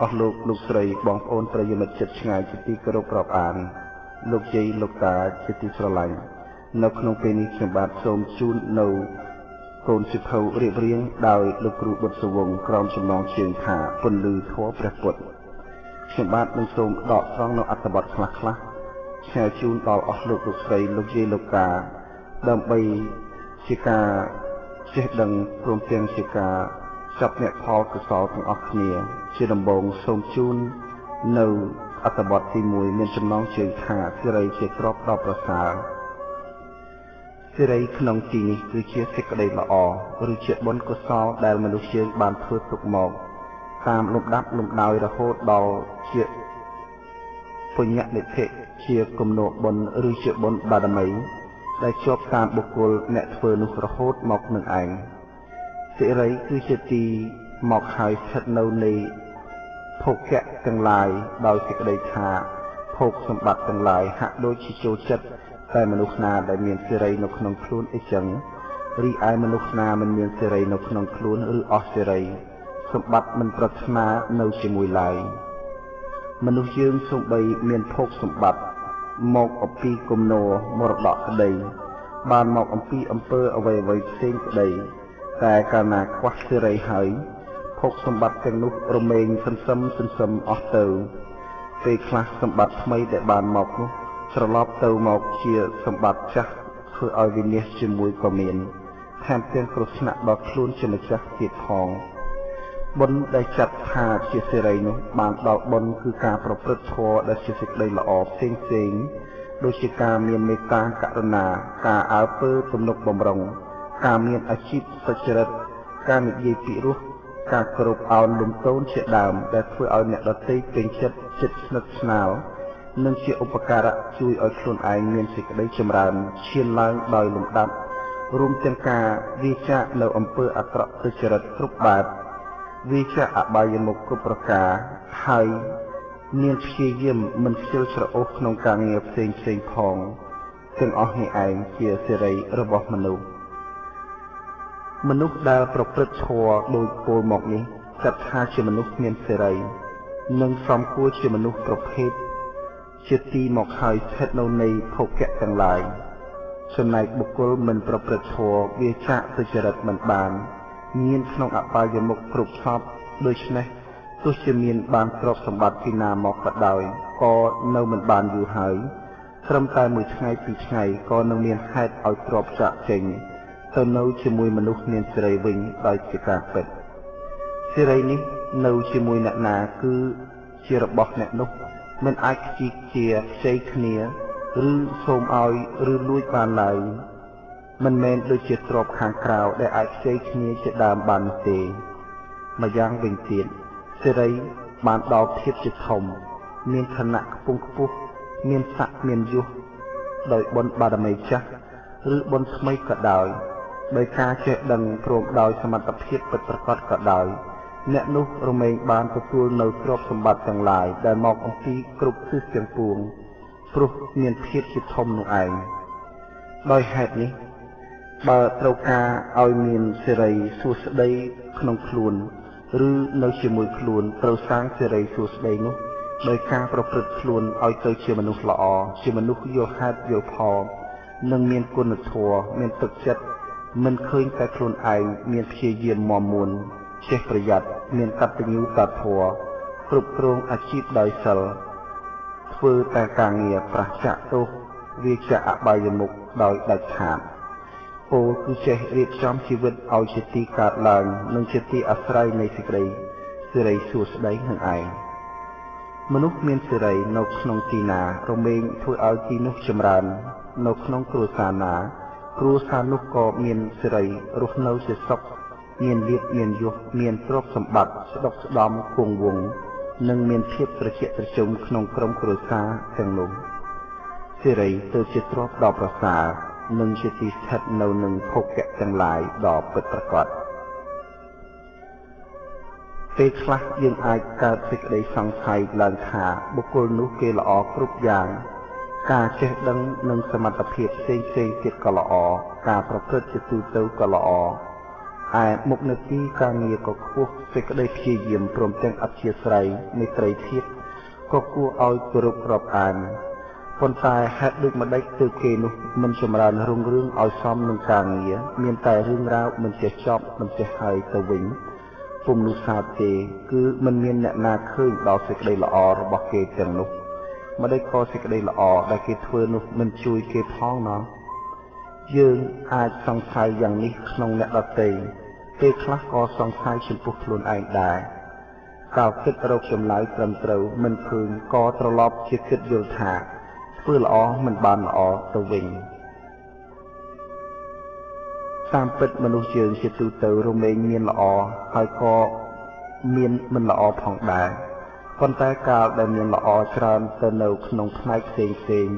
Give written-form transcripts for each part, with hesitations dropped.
អស់លោកលោកស្រីបងប្អូនប្រិយមិត្តចិត្តឆ្ងាយជាទីគោរពរាប់អានលោកយាយលោកតាជាទីស្រឡាញ់នៅក្នុងពេលនេះខ្ញុំបាទសូមជូននៅកូនសិភៅរៀបរៀងដោយលោកគ្រូបុត្រសវង្សក្រមចំណងជើងថាពន្លឺធម៌ព្រះពុទ្ធខ្ញុំបាទនឹងសូមដកស្រង់នៅអត្ថបទខ្លះៗឆ្លើយជូនដល់អស់លោកលោកស្រីលោកយាយលោកតាដើម្បីជាការចេះដឹងព្រមទាំងជាការចាប់អ្នកផលកុសលទាំងអស់គ្នាជាដំបូងសូមជូននៅអត្ថបទទី1មានចំណងជើងថាសិរីជាទ្រព្យដ៏ប្រសើរសិរីក្នុងទីនេះគឺជាសេចក្តីល្អឬជាបុណ្យកុសលដែលមនុស្សយើងបានធ្វើទុកមកតាមលំដាប់លំដោយរហូតដល់ជាពុញ្ញនិធិជាគំនោបុណ្យឬជាបុណ្យបារមីដែលជាប់តាមបុគ្គលអ្នកធ្វើនោះរហូតមកនឹងឯងសិរីគឺជាទីមកហើយស្ថិតនៅនៃភោគៈទាំងឡាយដោយសេចក្តីថាភោគសម្បត្តិទាំងឡាយហាក់ដូចជាចូលចិត្តតែមនុស្សណាដែលមានសិរីនៅក្នុងខ្លួនអីចឹងរីឯមនុស្សណាមិនមានសិរីនៅក្នុងខ្លួនឬអស់សិរីសម្បត្តិមិនប្រាថ្នានៅជាមួយឡើយមនុស្សយើងសូម្បីមានភោគសម្បត្តិមកអំពីគំនោមរតកក្តីបានមកអំពីអំពើអ្វីៗផ្សេងក្តីតែកាលណាខ្វះសិរីហើយភោគសម្បត្តិទាំងនោះរមែងសន្សឹមអស់ទៅពេលខ្លះសម្បត្តិថ្មីដែលបានមកនោះត្រឡប់ទៅមកជាសម្បត្តិចាស់ធ្វើឲ្យវិនាសជាមួយក៏មានថែមទាំងគ្រោះថ្នាក់ដល់ខ្លួនជាម្ចាស់ទៀតផងបុណ្យដែលចាត់ថាជាសិរីនោះបានដល់បុណ្យគឺការប្រព្រឹត្តធម៌ដែលជាសេចក្តីល្អផ្សេងដូចជាការមានមេត្តាករុណាការអើពើទំនុកបម្រុងការមានអាជីពសុចរិតការនិយាយពីរោះការគោរពអោនលំទោនជាដើមដែលធ្វើឲ្យអ្នកដទៃពេញចិត្តស្និទ្ធស្នាលនិងជាឧបការៈជួយឲ្យខ្លួនឯងមានសេចក្តីចម្រើនឈានឡើងដោយលំដាប់រួមទាំងការវាចាកនៅអំពើអាក្រក់ទុច្ចរិតគ្រប់បែបវាចាកអបាយមុខគ្រប់ប្រការហើយមានព្យាយាមមិនខ្ជិលច្រអូសក្នុងការងារផ្សេងផងទាំងអស់នេះឯងជាសិរីរបស់មនុស្សដែលប្រព្រឹត្តធម៌ដោយពោលមកនេះចាត់ថាជាមនុស្សមានសិរីនិងសមគួរជាមនុស្សប្រភេទជាទីមកហើយស្ថិតនៅនៃភោគៈទាំងឡាយចំណែកបុគ្គលមិនប្រព្រឹត្តធម៌វាចាកទុច្ចរិតមិនបានមានក្នុងអបាយមុខគ្រប់សពដូច្នេះទោះជាមានបានទ្រព្យសម្បត្តិពីណាមកក៏ដោយក៏នៅមិនបានយូរហើយត្រឹមតែមួយថ្ងៃពីរថ្ងៃក៏នឹងមានហេតុឲ្យទ្រព្យចាកចេញទៅនៅជាមួយមនុស្សមានសិរីវិញដោយជាការពិតសិរីនេះនៅជាមួយអ្នកណាគឺជារបស់អ្នកនោះមិនអាចខ្ជិះជាខ្ចីគ្នាឬសូមឲ្យឬលួចបានឡើយមិនមែនដូចជាទ្រព្យខាងក្រៅដែលអាចខ្ចីគ្នាជាដើមបាននោះទេម្យ៉ាងវិញទៀតសិរីបានដល់ភាពជាធំមានឋានៈខ្ពង់ខ្ពស់មានស័ក្តិមានយសដោយបុណ្យបារមីចាស់ឬបុណ្យថ្មីក៏ដោយដោយការចេះដឹងព្រមដោយសមត្ថភាពពិតប្រាកដក៏ដោយអ្នកនោះរមែងបានទទួលនៅទ្រព្យសម្បត្តិទាំងឡាយដែលមកអំពីគ្រប់ទិសទាំងពួងព្រោះមានភាពជាធំនោះឯងដោយហេតុនេះបើត្រូវការឲ្យមានសិរីសួស្តីក្នុងខ្លួនឬនៅជាមួយខ្លួនត្រូវសាងសិរីសួស្តីនោះដោយការប្រព្រឹត្តខ្លួនឲ្យទៅជាមនុស្សល្អជាមនុស្សយល់ហេតុយល់ផលនិងមានគុណធម៌មានទឹកចិត្តមិនឃើញតែខ្លួនឯងមានព្យាយាមមាំមួនចេះប្រយ័ត្នមានកតញ្ញូតាធម៌គ្រប់គ្រងអាជីពដោយសិលធ្វើតែការងារប្រឆាចទោសវាចាកអបាយមុខដោយដាច់ខាតពោលគឺចេះរៀបចំជីវិតឲ្យជាទីកើតឡើងនិងជាទីអាស្រ័យនៃសេចក្តីសិរីសួស្តីនឹងឯងមនុស្សមានសិរីនៅក្នុងទីណារមែងធ្វើឲ្យទីនោះចម្រើននៅក្នុងគ្រួសារណាគ្រួសារនោះក៏មានសិរីរស់នៅជាសុខមានលៀបមានយសមានទ្រព្យសម្បត្តិស្ដុកស្ដំគង់វង្សនិងមានភាពត្រជាក់ត្រជុំក្នុងក្រុមគ្រួសារទាំងនោះសិរីទៅជាទ្រព្យដ៏ប្រសើរនិងជាទីស្ថិតនៅនឹងភោគៈទាំងឡាយដ៏ពិតប្រាកដពេលខ្លះយើងអាចកើតសេចក្តីសង្ស័យឡើងថាបុគ្គលនោះគេល្អគ្រប់យ៉ាងការចេះដឹងនិងសមត្ថភាពផ្សេងទៀតក៏ល្អការប្រព្រឹត្តជាទូទៅក៏ល្អ មុខនាទីការងារក៏ខ្ពស់សេចក្តីព្យាយាមព្រមទាំងអធ្យាស្រ័យមេត្រីភាពក៏គួរឲ្យគោរពរាប់អានប៉ុន្តែហេតុដូចម្ដេចទើបគេនោះមិនចម្រើនរុងរឿងឲ្យសមនឹងការងារមានតែរឿងរ៉ាវមិនចេះចប់មិនចេះហើយទៅវិញពុំនោះសោតទេគឺមិនមានអ្នកណាឃើញដល់សេចក្តីល្អរបស់គេទាំងនោះម្ដេចក៏សេចក្តីល្អដែលគេធ្វើនោះមិនជួយគេផងណោះយើងអាចសង្ស័យយ៉ាងនេះក្នុងអ្នកដទៃពេលខ្លះក៏សង្ស័យចំពោះខ្លួនឯងដែរកាលគិតរកចម្លើយត្រឹមត្រូវមិនឃើញក៏ត្រឡប់ជាគិតយល់ថាធ្វើល្អមិនបានល្អទៅវិញតាមពិតមនុស្សយើងជាទូទៅរមែងមានល្អហើយក៏មានមិនល្អផងដែរប៉ុន្តែកាលដែលមានល្អច្រើនទៅនៅក្នុងផ្នែកផ្សេងៗ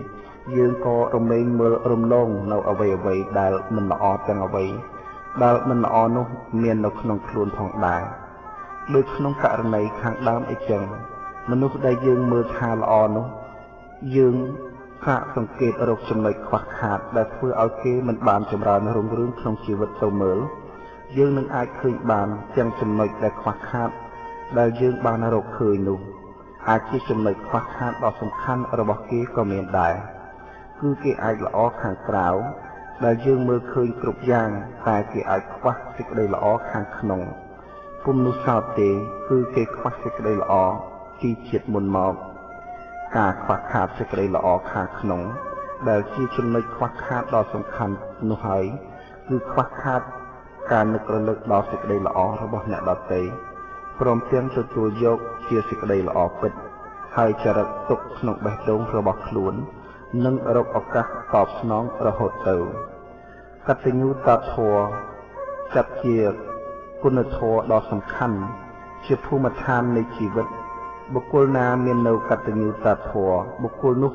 យើងក៏រមែងមើលរំលងនៅអ្វីៗដែលមិនល្អទាំងអ្វីដែលមិនល្អនោះមាននៅក្នុងខ្លួនផងដែរដូចក្នុងករណីខាងដើមអីចឹងមនុស្សដែលយើងមើលថាល្អនោះយើងសាកសង្កេតរកចំណុចខ្វះខាតដែលធ្វើឲ្យគេមិនបានចម្រើនរុងរឿងក្នុងជីវិតទៅមើលយើងនឹងអាចឃើញបានទាំងចំណុចដែលខ្វះខាតដែលយើងបានរកឃើញនោះអាចជាចំណុចខ្វះខាតដ៏សំខាន់របស់គេក៏មានដែរគឺគេអាចល្អខាងក្រៅដែលយើងមើលឃើញគ្រប់យ៉ាងតែគេអាចខ្វះសេចក្តីល្អខាងក្នុងពុំនោះសោតទេគឺគេខ្វះសេចក្តីល្អពីជាតិមុនមកការខ្វះខាតសេចក្តីល្អខាងក្នុងដែលជាចំណុចខ្វះខាតដ៏សំខាន់នោះហើយគឺខ្វះខាតការនឹករលឹកដល់សេចក្តីល្អរបស់អ្នកដទៃព្រមទាំងទទួលយកជាសេចក្តីល្អពិតហើយចរិតទុកក្នុងបេះដូងរបស់ខ្លួននិងរកឱកាសតបស្នងរហូតទៅកតញ្ញូតាធម៌ចាត់ជាគុណធម៌ដ៏សំខាន់ជាភូមិឋាននៃជីវិតបុគ្គលណាមាននៅកតញ្ញូតាធម៌បុគ្គលនោះ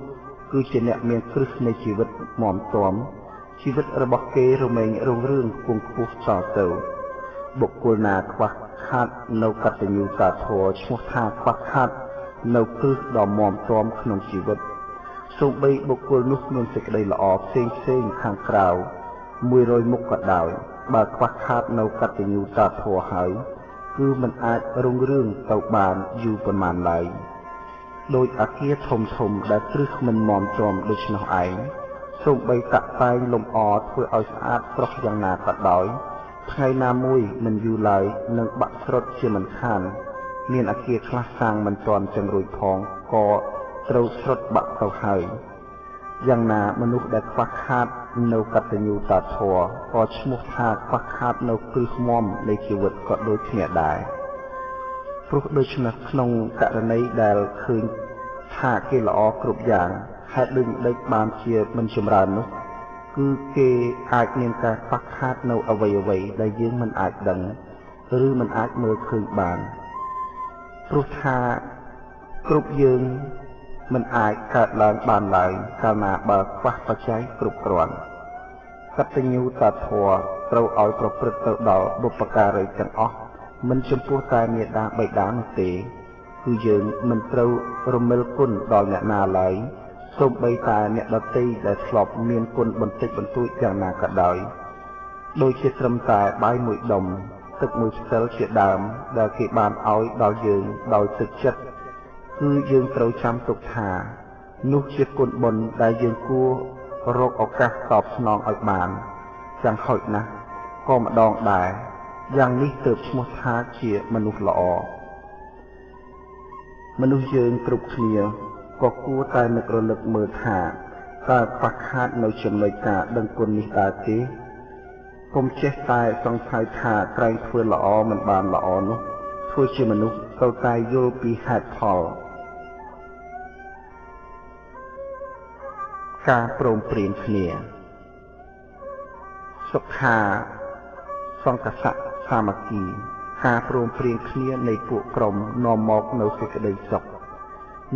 គឺជាអ្នកមានគ្រឹះនៃជីវិតមាំទាំជីវិតរបស់គេរមែងរុងរឿងគង់ខ្ពស់តទៅបុគ្គលណាខ្វះខាតនៅកតញ្ញូតាធម៌ឈ្មោះថាខ្វះខាតនៅគ្រឹះដ៏មាំទាំក្នុងជីវិតសូម្បីបុគ្គលនោះមានសេចក្តីល្អផ្សេងខាងក្រៅ100មុខក៏ដោយបើខ្វះខាតនៅកតញ្ញូតាធម៌ហើយគឺមិនអាចរុងរឿងទៅបានយូរប៉ុន្មានឡើយដោយអគារធំដែលគ្រឹះមិនមាំទាំដូច្នោះឯងសូម្បីតាក់តែងលំអធ្វើឲ្យស្អាតស្រស់យ៉ាងណាក៏ដោយថ្ងៃណាមួយមិនយូរឡើយនឹងបាក់ស្រុតជាមិនខានមានអគារខ្លះសាងមិនទាន់ទាំងរួចផងក៏ត្រូវស្រុតបាក់ទៅហើយយ៉ាងណាមនុស្សដែលខ្វះខាតនៅកតញ្ញូតាធម៌ក៏ឈ្មោះថាខ្វះខាតនៅគ្រឹះមាំនៃជីវិតក៏ដូចគ្នាដែរព្រោះដូច្នេះក្នុងករណីដែលឃើញថាគេល្អគ្រប់យ៉ាងហេតុដូចម្ដេចបានជាមិនចម្រើននោះគឺគេអាចមានការខ្វះខាតនៅអ្វីៗដែលយើងមិនអាចដឹងឬមិនអាចមើលឃើញបានព្រោះថាគ្រប់យើងមិនអាចកើតឡើងបានឡើយកាលណាបើខ្វះបច្ច័យគ្រប់គ្រាន់កតញ្ញូតាធម៌ត្រូវឲ្យប្រព្រឹត្តទៅដល់បុព្វការីទាំងអស់មិនចំពោះតែមាតាបិតានោះទេគឺយើងមិនត្រូវរមិលគុណដល់អ្នកណាឡើយសូម្បីតែអ្នកដទៃដែលធ្លាប់មានគុណបន្តិចបន្តួចយ៉ាងណាក៏ដោយដូចជាត្រឹមតែបាយមួយដុំទឹកមួយស្ទិលជាដើមដែលគេបានឲ្យដល់យើងដោយទឹកចិត្តគឺយើងត្រូវចាំទុកថានោះជាគុណបុណ្យដែលយើងគួររកឱកាសតបស្នងឲ្យបានយ៉ាងហោចណាស់ក៏ម្ដងដែរយ៉ាងនេះទើបឈ្មោះថាជាមនុស្សល្អមនុស្សយើងគ្រប់គ្នាក៏គួរតែនឹករលឹកមើលថាតើខ្វះខាតនៅចំណុចការដឹងគុណនេះដែរទេកុំចេះតែសង្ស័យថាក្រែងធ្វើល្អមិនបានល្អនោះធ្វើជាមនុស្សត្រូវតែយល់ពីហេតុផលការព្រមព្រៀងគ្នាសុខាសង្កសៈសាមគ្គីការព្រមព្រៀងគ្នានៃពួកក្រុមនាំមកនៅសេចក្តីសុខ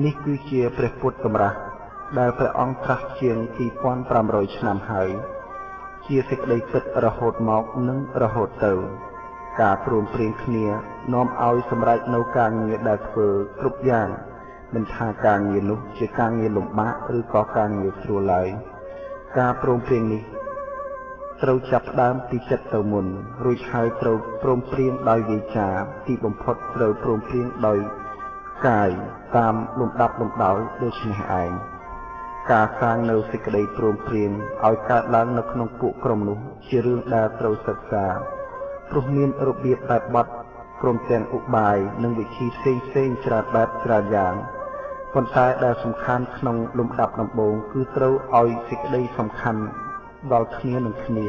នេះគឺជាព្រះពុទ្ធសម្រាប់ដែលព្រះអង្គត្រាស់ជាង 2500 ឆ្នាំហើយជាសេចក្តីពិតរហូតមកនិងរហូតទៅការព្រមព្រៀងគ្នានាំឲ្យសម្រេចនៅការងារដែលធ្វើគ្រប់យ៉ាងមិនថាការងារនោះជាការងារលំបាកឬក៏ការងារស្រួលឡើយការព្រមព្រៀងនេះ ត្រូវចាប់ផ្ដើមពីចិត្តទៅមុនរួចហើយត្រូវព្រមព្រៀងដោយវាចាទីបំផុតត្រូវព្រមព្រៀងដោយកាយតាមលំដាប់លំដោយដូចនេះឯងការសាងនៅសេចក្តីព្រមព្រៀងឲ្យកើតឡើងនៅក្នុងពួកក្រុមនោះជារឿងដែលត្រូវសិក្សាព្រោះមានរបៀបបែបបទព្រមទាំងឧបាយនិងវិធីផ្សេងច្រើនបែបច្រើនយ៉ាងប៉ុន្តែដែលសំខាន់ក្នុងលំដាប់ដំបូងគឺត្រូវឲ្យសេចក្តីសំខាន់ដល់គ្នានឹងគ្នា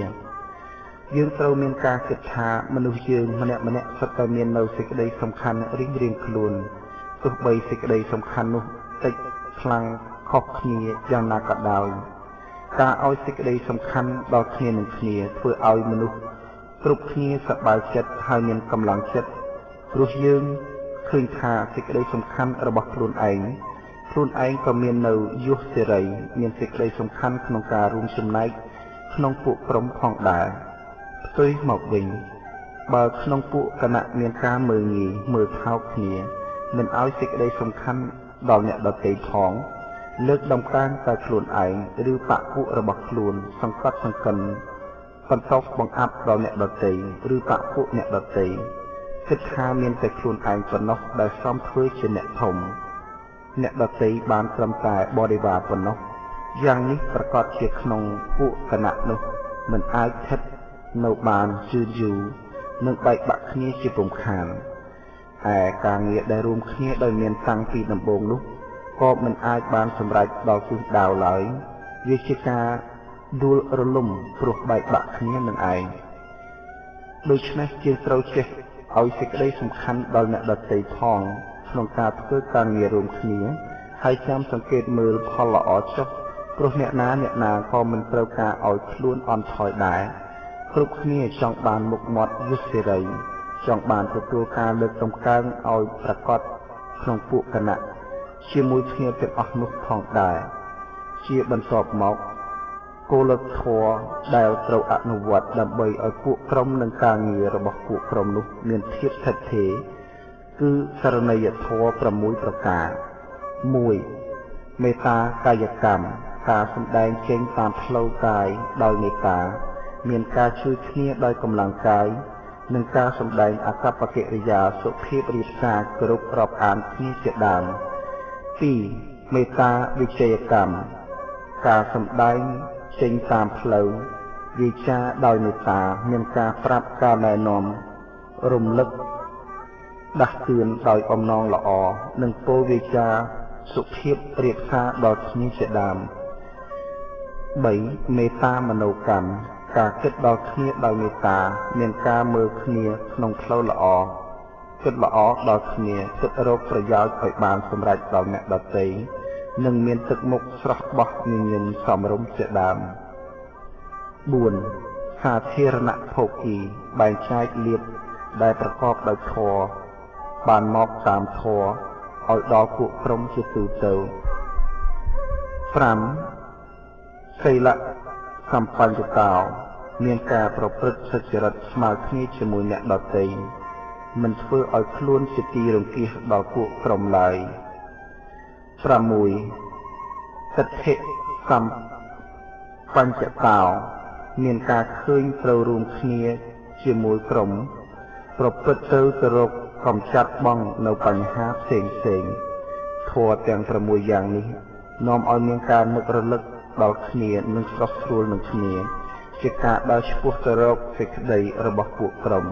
យើងត្រូវមានការគិតថាមនុស្សយើងម្នាក់សុទ្ធតែមាននៅសេចក្តីសំខាន់រៀងខ្លួនទោះបីសេចក្តីសំខាន់នោះតិចខ្លាំងខុសគ្នាយ៉ាងណាក៏ដោយការឲ្យសេចក្តីសំខាន់ដល់គ្នានឹងគ្នាធ្វើឲ្យមនុស្សគ្រប់គ្នាសប្បាយចិត្តហើយមានកម្លាំងចិត្តព្រោះយើងឃើញថាសេចក្តីសំខាន់របស់ខ្លួនឯងក៏មាននៅយុះសេរីមានសេចក្តីសំខាន់ក្នុងការរួមចំណែកក្នុងពួកក្រុមផងដែរផ្ទុយមកវិញបើក្នុងពួកគណៈមានការមើលងាយមើលថោកគ្នាមិនឲ្យសេចក្តីសំខាន់ដល់អ្នកដទៃផងលើកដំកើងតែខ្លួនឯងឬបកពួករបស់ខ្លួនសង្កត់សង្កិនបន្ទោសបង្អាប់ដល់អ្នកដទៃឬបកពួកអ្នកដទៃគិតថាមានតែខ្លួនឯងប៉ុណ្ណោះដែលសមធ្វើជាអ្នកធំអ្នកដទៃបានត្រឹមតែបរិវារប៉ុណ្ណោះយ៉ាងនេះប្រកាសជាក្នុងពួកគណៈនោះមិនអាចស្ថិតនៅបានយូរនឹងបែកបាក់គ្នាជាពុំខានឯការងារដែលរួមគ្នាដោយមានតាំងពីដំបូងនោះក៏មិនអាចបានសម្រេចដល់ទិសដៅឡើយវាជាការដួលរលំព្រោះបែកបាក់គ្នានឹងឯងដូច្នេះជាត្រូវចេះឲ្យសេចក្តីសំខាន់ដល់អ្នកដទៃផងក្នុងការធ្វើការងាររួមគ្នាហើយចាំសង្កេតមើលផលល្អចុះព្រោះអ្នកណាក៏មិនត្រូវការឲ្យខ្លួនអន់ថយដែរគ្រប់គ្នាចង់បានមុខមាត់យុត្តិសេរីចង់បានទទួលការលើកតម្កើងឲ្យប្រកបក្នុងពួកគណៈជាមួយគ្នាទាំងអស់នោះផងដែរជាបន្ទាប់មកគោលធម៌ដែលត្រូវអនុវត្តដើម្បីឲ្យពួកក្រុមនិងការងាររបស់ពួកក្រុមនោះមានភាពស្ថិតស្ថេរគឺសរណីយធម៌6ប្រការ 1. មេត្តាកាយកម្មការសម្ដែងចេញតាមផ្លូវកាយដោយមេត្តាមានការជួយគ្នាដោយកម្លាំងកាយនិងការសម្ដែងអកប្បកិរិយាសុភាពរៀបការគ្រប់រាប់អានគ្នាជាដើម 2. មេត្តាវិជ័យកម្មការសម្ដែងចេញតាមផ្លូវវាចាដោយមេត្តាមានការប្រាប់ការណែនាំរំលឹកដាស់តឿនដោយអំណងល្អនិងពោលវាចាសុភាពរៀបការដល់គ្នាជាដើម 3. មេត្តាមនោកម្មការគិតដល់គ្នាដោយមេត្តាមានការមើលគ្នាក្នុងផ្លូវល្អគិតល្អដល់គ្នាគិតរកប្រយោជន៍ឲ្យបានសម្រេចដល់អ្នកដទៃនិងមានទឹកមុខស្រស់បោះញញឹមសមរម្យជាដើម 4. សាធារណភោគីបែងចែកលាភដែលប្រកបដោយធម៌បានមកតាមធម៌ឲ្យដល់ពួកក្រុមជាទូទៅ 5. សីលសម្បញ្ញតោមានការប្រព្រឹត្តសុចរិតស្មើគ្នាជាមួយអ្នកដទៃមិនធ្វើឲ្យខ្លួនជាទីរង្គៀសដល់ពួកក្រុមឡើយ 6. ទិដ្ឋិសម្បញ្ញតោមានការឃើញត្រូវរួមគ្នាជាមួយក្រុមប្រព្រឹត្តទៅរកកំចាត់បងនៅបញ្ហាផ្សេងធម៌ទាំង6យ៉ាងនេះនាំឲ្យមានការនឹករលឹកដល់គ្នានិងស្រស់ស្រួលនឹងគ្នាជាការដើរឆ្ពោះទៅរកសេចក្តីរបស់ពួកក្រុម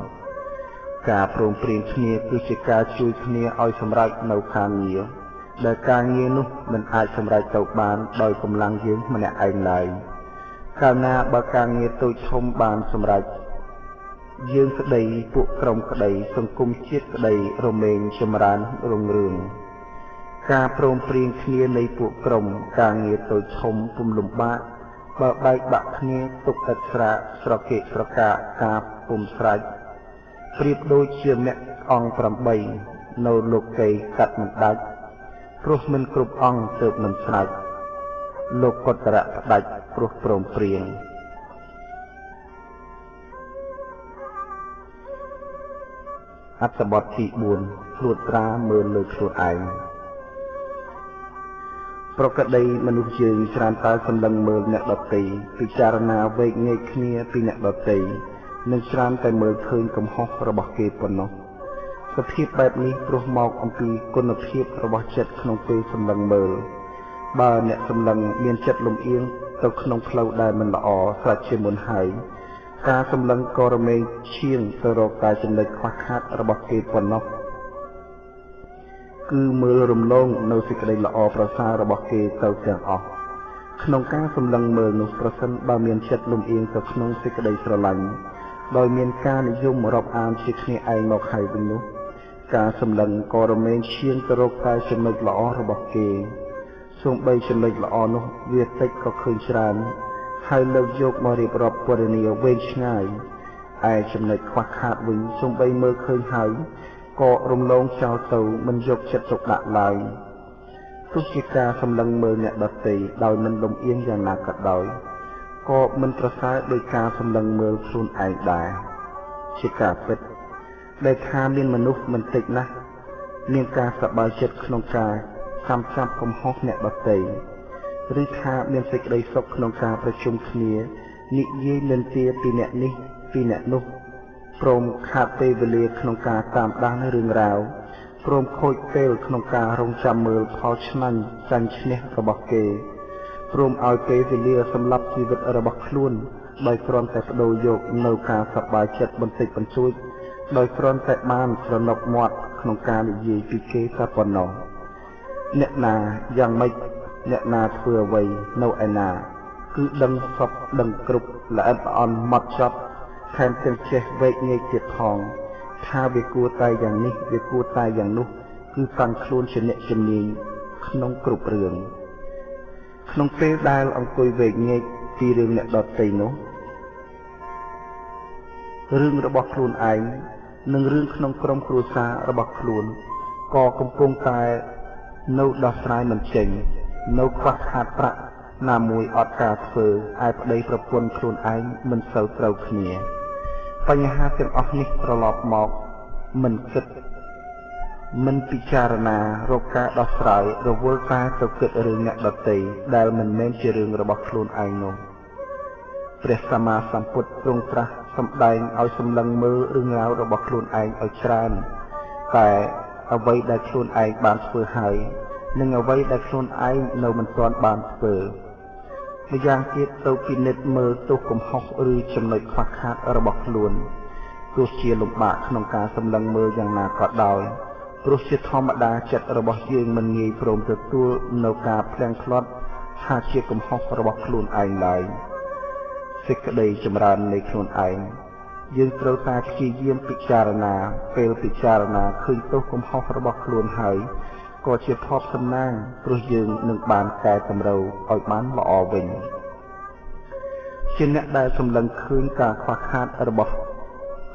ការព្រមព្រៀងគ្នាគឺជាការជួយគ្នាឲ្យសម្រេចនៅការងារដែលការងារនោះមិនអាចសម្រេចទៅបានដោយកម្លាំងយើងម្នាក់ឯងឡើយកាលណាបើការងារតូចធំបានសម្រេចយើងក្តីពួកក្រុមក្តីសង្គមជាតិក្តីរមែងចម្រើនរុងរឿងការព្រមព្រៀងគ្នានៃពួកក្រុមការងារតូចធំពុំលំបាកបើបែកបាក់គ្នាទុកឥតស្រាកស្រកេកស្រកាការពុំស្រេចប្រៀបដូចជាមគ្គអង្គ8នៅលោកីកាត់មិនដាច់ព្រោះមិនគ្រប់អង្គទើបមិនស្រេចលោកកុត្តរៈផ្ដាច់ព្រោះព្រមព្រៀងអត្ថបទទី4ត្រួតត្រាមើលលើខ្លួនឯង ប្រកដីមនុស្សយើងច្រើនតែសម្លឹងមើលអ្នកដទៃពិចារណាវែកញែកគ្នាពីអ្នកដទៃនិងច្រើនតែមើលឃើញកំហុសរបស់គេប៉ុណ្ណោះសភាពបែបនេះព្រោះមកអំពីគុណភាពរបស់ចិត្តក្នុងពេលសម្លឹងមើលបើអ្នកសម្លឹងមានចិត្តលំអៀងទៅក្នុងផ្លូវដែលមិនល្អស្រេចជាមុនហើយការសម្លឹងក៏រមែងឈាងទៅរកតែចំណុចខ្វះខាតរបស់គេប៉ុណ្ណោះគឺមើលរំលងនៅសេចក្តីល្អប្រសើររបស់គេទៅទាំងអស់ក្នុងការសម្លឹងមើលនោះប្រសិនបើមានចិត្តលំអៀងទៅក្នុងសេចក្តីស្រឡាញ់ដោយមានការនិយមរាប់អានជាគ្នាឯងមកហើយវិញនោះការសម្លឹងក៏រមែងឈាងទៅរកតែចំណុចល្អរបស់គេសូម្បីចំណុចល្អនោះវាតិចក៏ឃើញច្រើនហើយលើកយកមករៀបរាប់ពណ៌នាវែងឆ្ងាយឯចំណុចខ្វះខាតវិញសូម្បីមើលឃើញហើយក៏រំលងចោលទៅមិនយកចិត្តទុកដាក់ឡើយទោះជាការសម្លឹងមើលអ្នកដទៃដោយមិនលំអៀងយ៉ាងណាក៏ដោយក៏មិនប្រសើរដោយការសម្លឹងមើលខ្លួនឯងដែរជាការពិតដែលថាមានមនុស្សមិនតិចណាស់មានការសប្បាយចិត្តក្នុងការចាំចាប់កំហុសអ្នកដទៃឬថាមានសេចក្តីសុខក្នុងការប្រជុំគ្នានិយាយនិន្ទាពីអ្នកនេះពីអ្នកនោះព្រមខាតពេលវេលាក្នុងការតាមដានរឿងរ៉ាវព្រមខូចពេលក្នុងការរងចាំមើលផលឆ្នាញ់ចាញ់ឈ្នះរបស់គេព្រមឲ្យពេលវេលាសម្រាប់ជីវិតរបស់ខ្លួនដោយគ្រាន់តែបដូរយកនៅការសប្បាយចិត្តបន្តិចបន្តួចដោយគ្រាន់តែបានស្រណុកមាត់ក្នុងការនិយាយពីគេតែប៉ុណ្ណោះអ្នកណាយ៉ាងម៉េចអ្នកណាធ្វើអ្វីនៅឯណាគឺដឹងសពដឹងគ្រប់ល្អិតល្អន់ម៉ត់ចត់ថែមទាំងចេះវែកញែកទៀតផងថាវាគួរតែយ៉ាងនេះវាគួរតែយ៉ាងនោះគឺតាំងខ្លួនជាអ្នកជំនាញក្នុងគ្រប់រឿងក្នុងពេលដែលអង្គុយវែកញែកពីរឿងអ្នកដទៃនោះរឿងរបស់ខ្លួនឯងនិងរឿងក្នុងក្រុមគ្រួសាររបស់ខ្លួនក៏កំពុងតែនៅដោះស្រាយមិនចេញនៅខ្វះខាតប្រាក់ណាមួយអត់ការធ្វើឯប្តីប្រពន្ធខ្លួនឯងមិនសូវត្រូវគ្នាបញ្ហាទាំងអស់នេះត្រឡប់មកមិនគិតមិនពិចារណារកការដោះស្រាយរវល់តែទៅគិតរឿងអ្នកដទៃដែលមិនមែនជារឿងរបស់ខ្លួនឯងនោះព្រះសម្មាសម្ពុទ្ធទ្រង់ត្រាស់សម្ដែងឲ្យសម្លឹងមើលរឿងរ៉ាវរបស់ខ្លួនឯងឲ្យច្រើនតែអ្វីដែលខ្លួនឯងបានធ្វើហើយនិងអ្វីដែលខ្លួនឯងនៅមិនទាន់បានធ្វើម្យ៉ាងទៀតទៅពិនិត្យមើលទោសកំហុសឬចំណុចខ្វះខាតរបស់ខ្លួនទោះជាលំបាកក្នុងការសម្លឹងមើលយ៉ាងណាក៏ដោយព្រោះជាធម្មតាចិត្តរបស់យើងមិនងាយព្រមទទួលនៅការផ្ទាំងផ្លត់ថាជាកំហុសរបស់ខ្លួនឯងឡើយសេចក្តីចម្រើននៃខ្លួនឯងយើងត្រូវតែព្យាយាមពិចារណាពេលពិចារណាឃើញទោសកំហុសរបស់ខ្លួនហើយក៏ជាភ័ព្វសំណាងព្រោះយើងនឹងបានកែតម្រូវឲ្យបានល្អវិញជាអ្នកដែលសម្លឹងឃើញការខ្វះខាតរបស់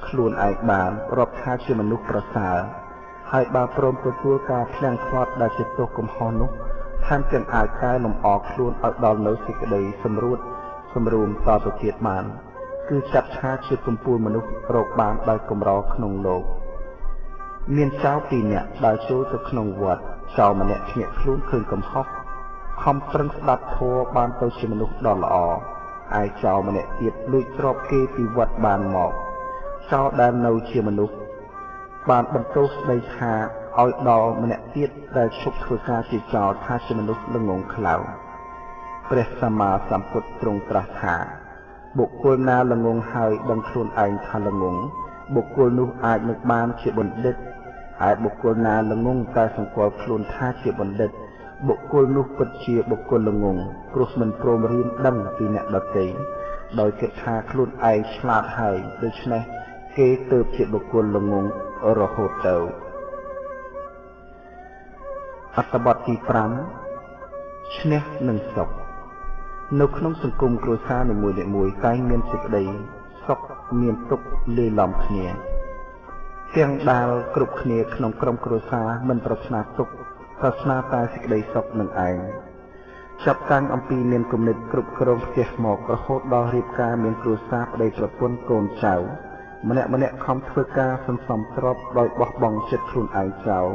ខ្លួនឯងបានរាប់ថាជាមនុស្សប្រសើរហើយបើព្រមទទួលការផ្ទាំងផ្លត់ដែលជាទោសកំហុសនោះថែមទាំងអាចកែលម្អខ្លួនឲ្យដល់នៅសេចក្តីសម្រួតសម្រួមតទៅទៀតបានគឺចាត់ថាជាកំពូលមនុស្សរកបានដោយកម្រក្នុងលោកមានចៅពីរនាក់ដើរចូលទៅក្នុងវត្តចៅម្នាក់ភ្ញាក់ខ្លួនឃើញកំហុសខំប្រឹងស្ដាប់ធម៌បានទៅជាមនុស្សដ៏ល្អឯចៅម្នាក់ទៀតលួចទ្រព្យគេពីវត្តបានមកចៅដែលនៅជាមនុស្សបានបន្ទោសស្ដីថាឲ្យដល់ម្នាក់ទៀតដែលឈប់ធ្វើការជាចោរថាជាមនុស្សល្ងងខ្លៅព្រះសម្មាសម្ពុទ្ធទ្រង់ត្រាស់ថាបុគ្គលណាល្ងងហើយដឹងខ្លួនឯងថាល្ងងបុគ្គលនោះអាចនឹងបានជាបណ្ឌិតឯបុគ្គលណាល្ងងតែសង្កល់ខ្លួនថាជាបណ្ឌិតបុគ្គលនោះពិតជាបុគ្គលល្ងងព្រោះមិនព្រមរៀនដឹងពីអ្នកដទៃដោយគិតថាខ្លួនឯងឆ្លាតហើយដូច្នេះគេទើបជាបុគ្គលល្ងងរហូតទៅអត្ថបទទី5ឈ្នះនិងសុខនៅក្នុងសង្គមគ្រួសារនីមួយៗតែងមានសេចក្តីសុខមានទុក្ខលាយឡំគ្នាទាំងដែលគ្រប់គ្នាក្នុងក្រុមគ្រួសារមិនប្រាថ្នាទុក្ខប្រាថ្នាតែសេចក្តីសុខនឹងឯងចាប់តាំងអំពីមានគំនិតគ្រប់គ្រងផ្ទះមករហូតដល់រៀបការមានគ្រួសារប្តីប្រពន្ធកូនចៅម្នាក់ខំធ្វើការសន្សំទ្រព្យដោយបោះបង់ចិត្តខ្លួនឯងចោល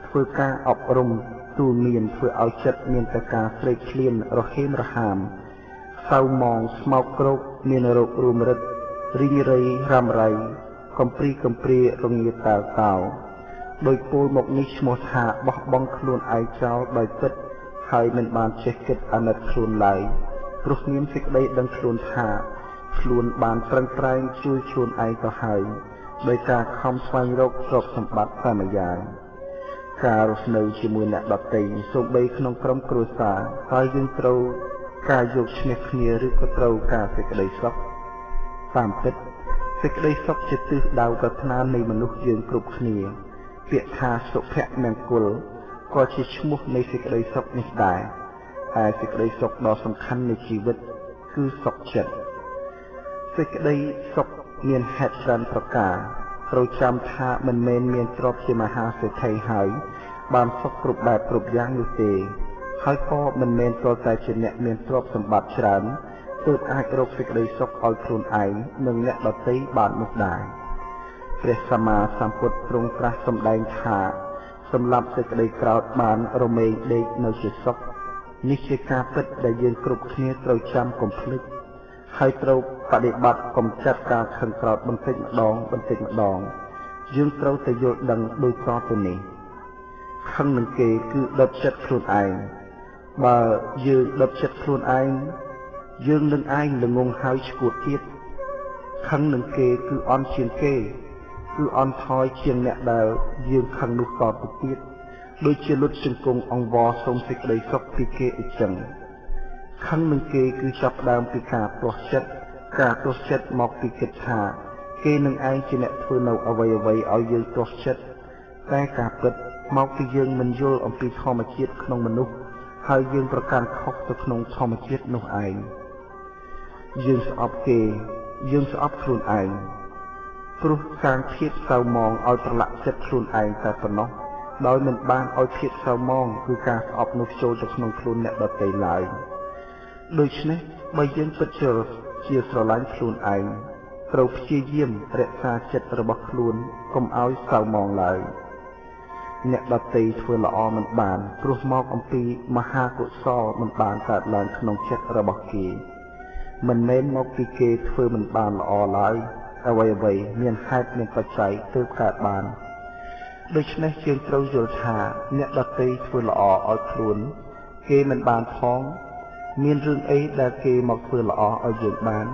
ធ្វើការអប់រំ ទូលមានធ្វើឲ្យចិត្តមានតែការស្រេកឃ្លានរហេមរហាមសៅមងស្មោកគ្រោកមានរោគរួមរិទ្ធរីងរៃរ៉ាំរៃកំព្រីកំព្រារងាតើតោដោយពោលមកនេះឈ្មោះថាបោះបង់ខ្លួនឯងចោលដោយពិតហើយមិនបានចេះគិតអាណិតខ្លួនឡើយព្រោះមានសេចក្តីដឹងខ្លួនថាខ្លួនបានប្រឹងប្រែងជួយខ្លួនឯងទៅហើយដោយការខំស្វែងរកទ្រព្យសម្បត្តិតែម្យ៉ាងការរស់នៅជាមួយអ្នកដទៃសូម្បីក្នុងក្រុមគ្រួសារហើយយើងត្រូវការយកឈ្នះគ្នាឬក៏ត្រូវការសេចក្តីសុខតាមពិតសេចក្តីសុខជាទិសដៅប្រាថ្នានៃមនុស្សយើងគ្រប់គ្នាពាក្យថាសុភមង្គលក៏ជាឈ្មោះនៃសេចក្តីសុខនេះដែរហើយសេចក្តីសុខដ៏សំខាន់នៃជីវិតគឺសុខចិត្តសេចក្តីសុខមានហេតុច្រើនប្រការត្រូវចាំថាមិនមែនមានទ្រព្យជាមហាសេដ្ឋីហើយបានសុខគ្រប់បែបគ្រប់យ៉ាងនោះទេហើយក៏មិនមែនទាល់តែជាអ្នកមានទ្រព្យសម្បត្តិច្រើនទើបអាចរកសេចក្តីសុខឲ្យខ្លួនឯងនិងអ្នកដទៃបាននោះដែរព្រះសម្មាសម្ពុទ្ធទ្រង់ត្រាស់សម្ដែងថាសម្រាប់សេចក្តីក្រោធបានរមែងដេកនៅជាសុខនេះជាការពិតដែលយើងគ្រប់គ្នាត្រូវចាំកុំភ្លេចហើយត្រូវបដិបត្តិកំចាត់ការខឹងក្រោធបន្តិចម្ដងយើងត្រូវតែយល់ដឹងដោយតទៅនេះខឹងនឹងគេគឺដុតចិត្តខ្លួនឯងបើយើងដុតចិត្តខ្លួនឯងយើងនឹងឯងល្ងងហើយឈួតទៀតខឹងនឹងគេគឺអន់ជាងគេគឺអន់ថយជាងអ្នកដែលយើងខឹងនោះតទៅទៀតដូចជាលុតជង្គង់អង្វរសូមសេចក្តីសុខពីគេអញ្ចឹងខឹងនឹងគេគឺចាប់ដើមពីការទាស់ចិត្តមកពីគិតថាគេនឹងឯងជាអ្នកធ្វើនៅអ្វីឲ្យយើងទាស់ចិត្តតែការពិតមកពីយើងមិនយល់អំពីធម្មជាតិក្នុងមនុស្សហើយយើងប្រកាន់ខុសទៅក្នុងធម្មជាតិនោះឯងយើងស្អប់គេយើងស្អប់ខ្លួនឯងព្រោះការភាពសៅមងឲ្យប្រឡាក់ចិត្តខ្លួនឯងតែប៉ុណ្ណោះដោយមិនបានឲ្យភាពសៅមងគឺការស្អប់នោះចូលទៅក្នុងខ្លួនអ្នកដទៃឡើយដូច្នេះបើយើងពិតជាស្រឡាញ់ខ្លួនឯងត្រូវព្យាយាមរក្សាចិត្តរបស់ខ្លួនកុំឲ្យសៅមងឡើយអ្នកដទៃធ្វើល្អមិនបានព្រោះមកអំពីមហាកុសលមិនបានកើតឡើងក្នុងចិត្តរបស់គេមិនមែនមកពីគេធ្វើមិនបានល្អឡើយអ្វីមានហេតុមានបច្ច័យទើបកើតបានដូច្នេះយើងត្រូវយល់ថាអ្នកដទៃធ្វើល្អឲ្យខ្លួនគេមិនបានផងមានរឿងអីដែលគេមកធ្វើល្អឲ្យយើងបាន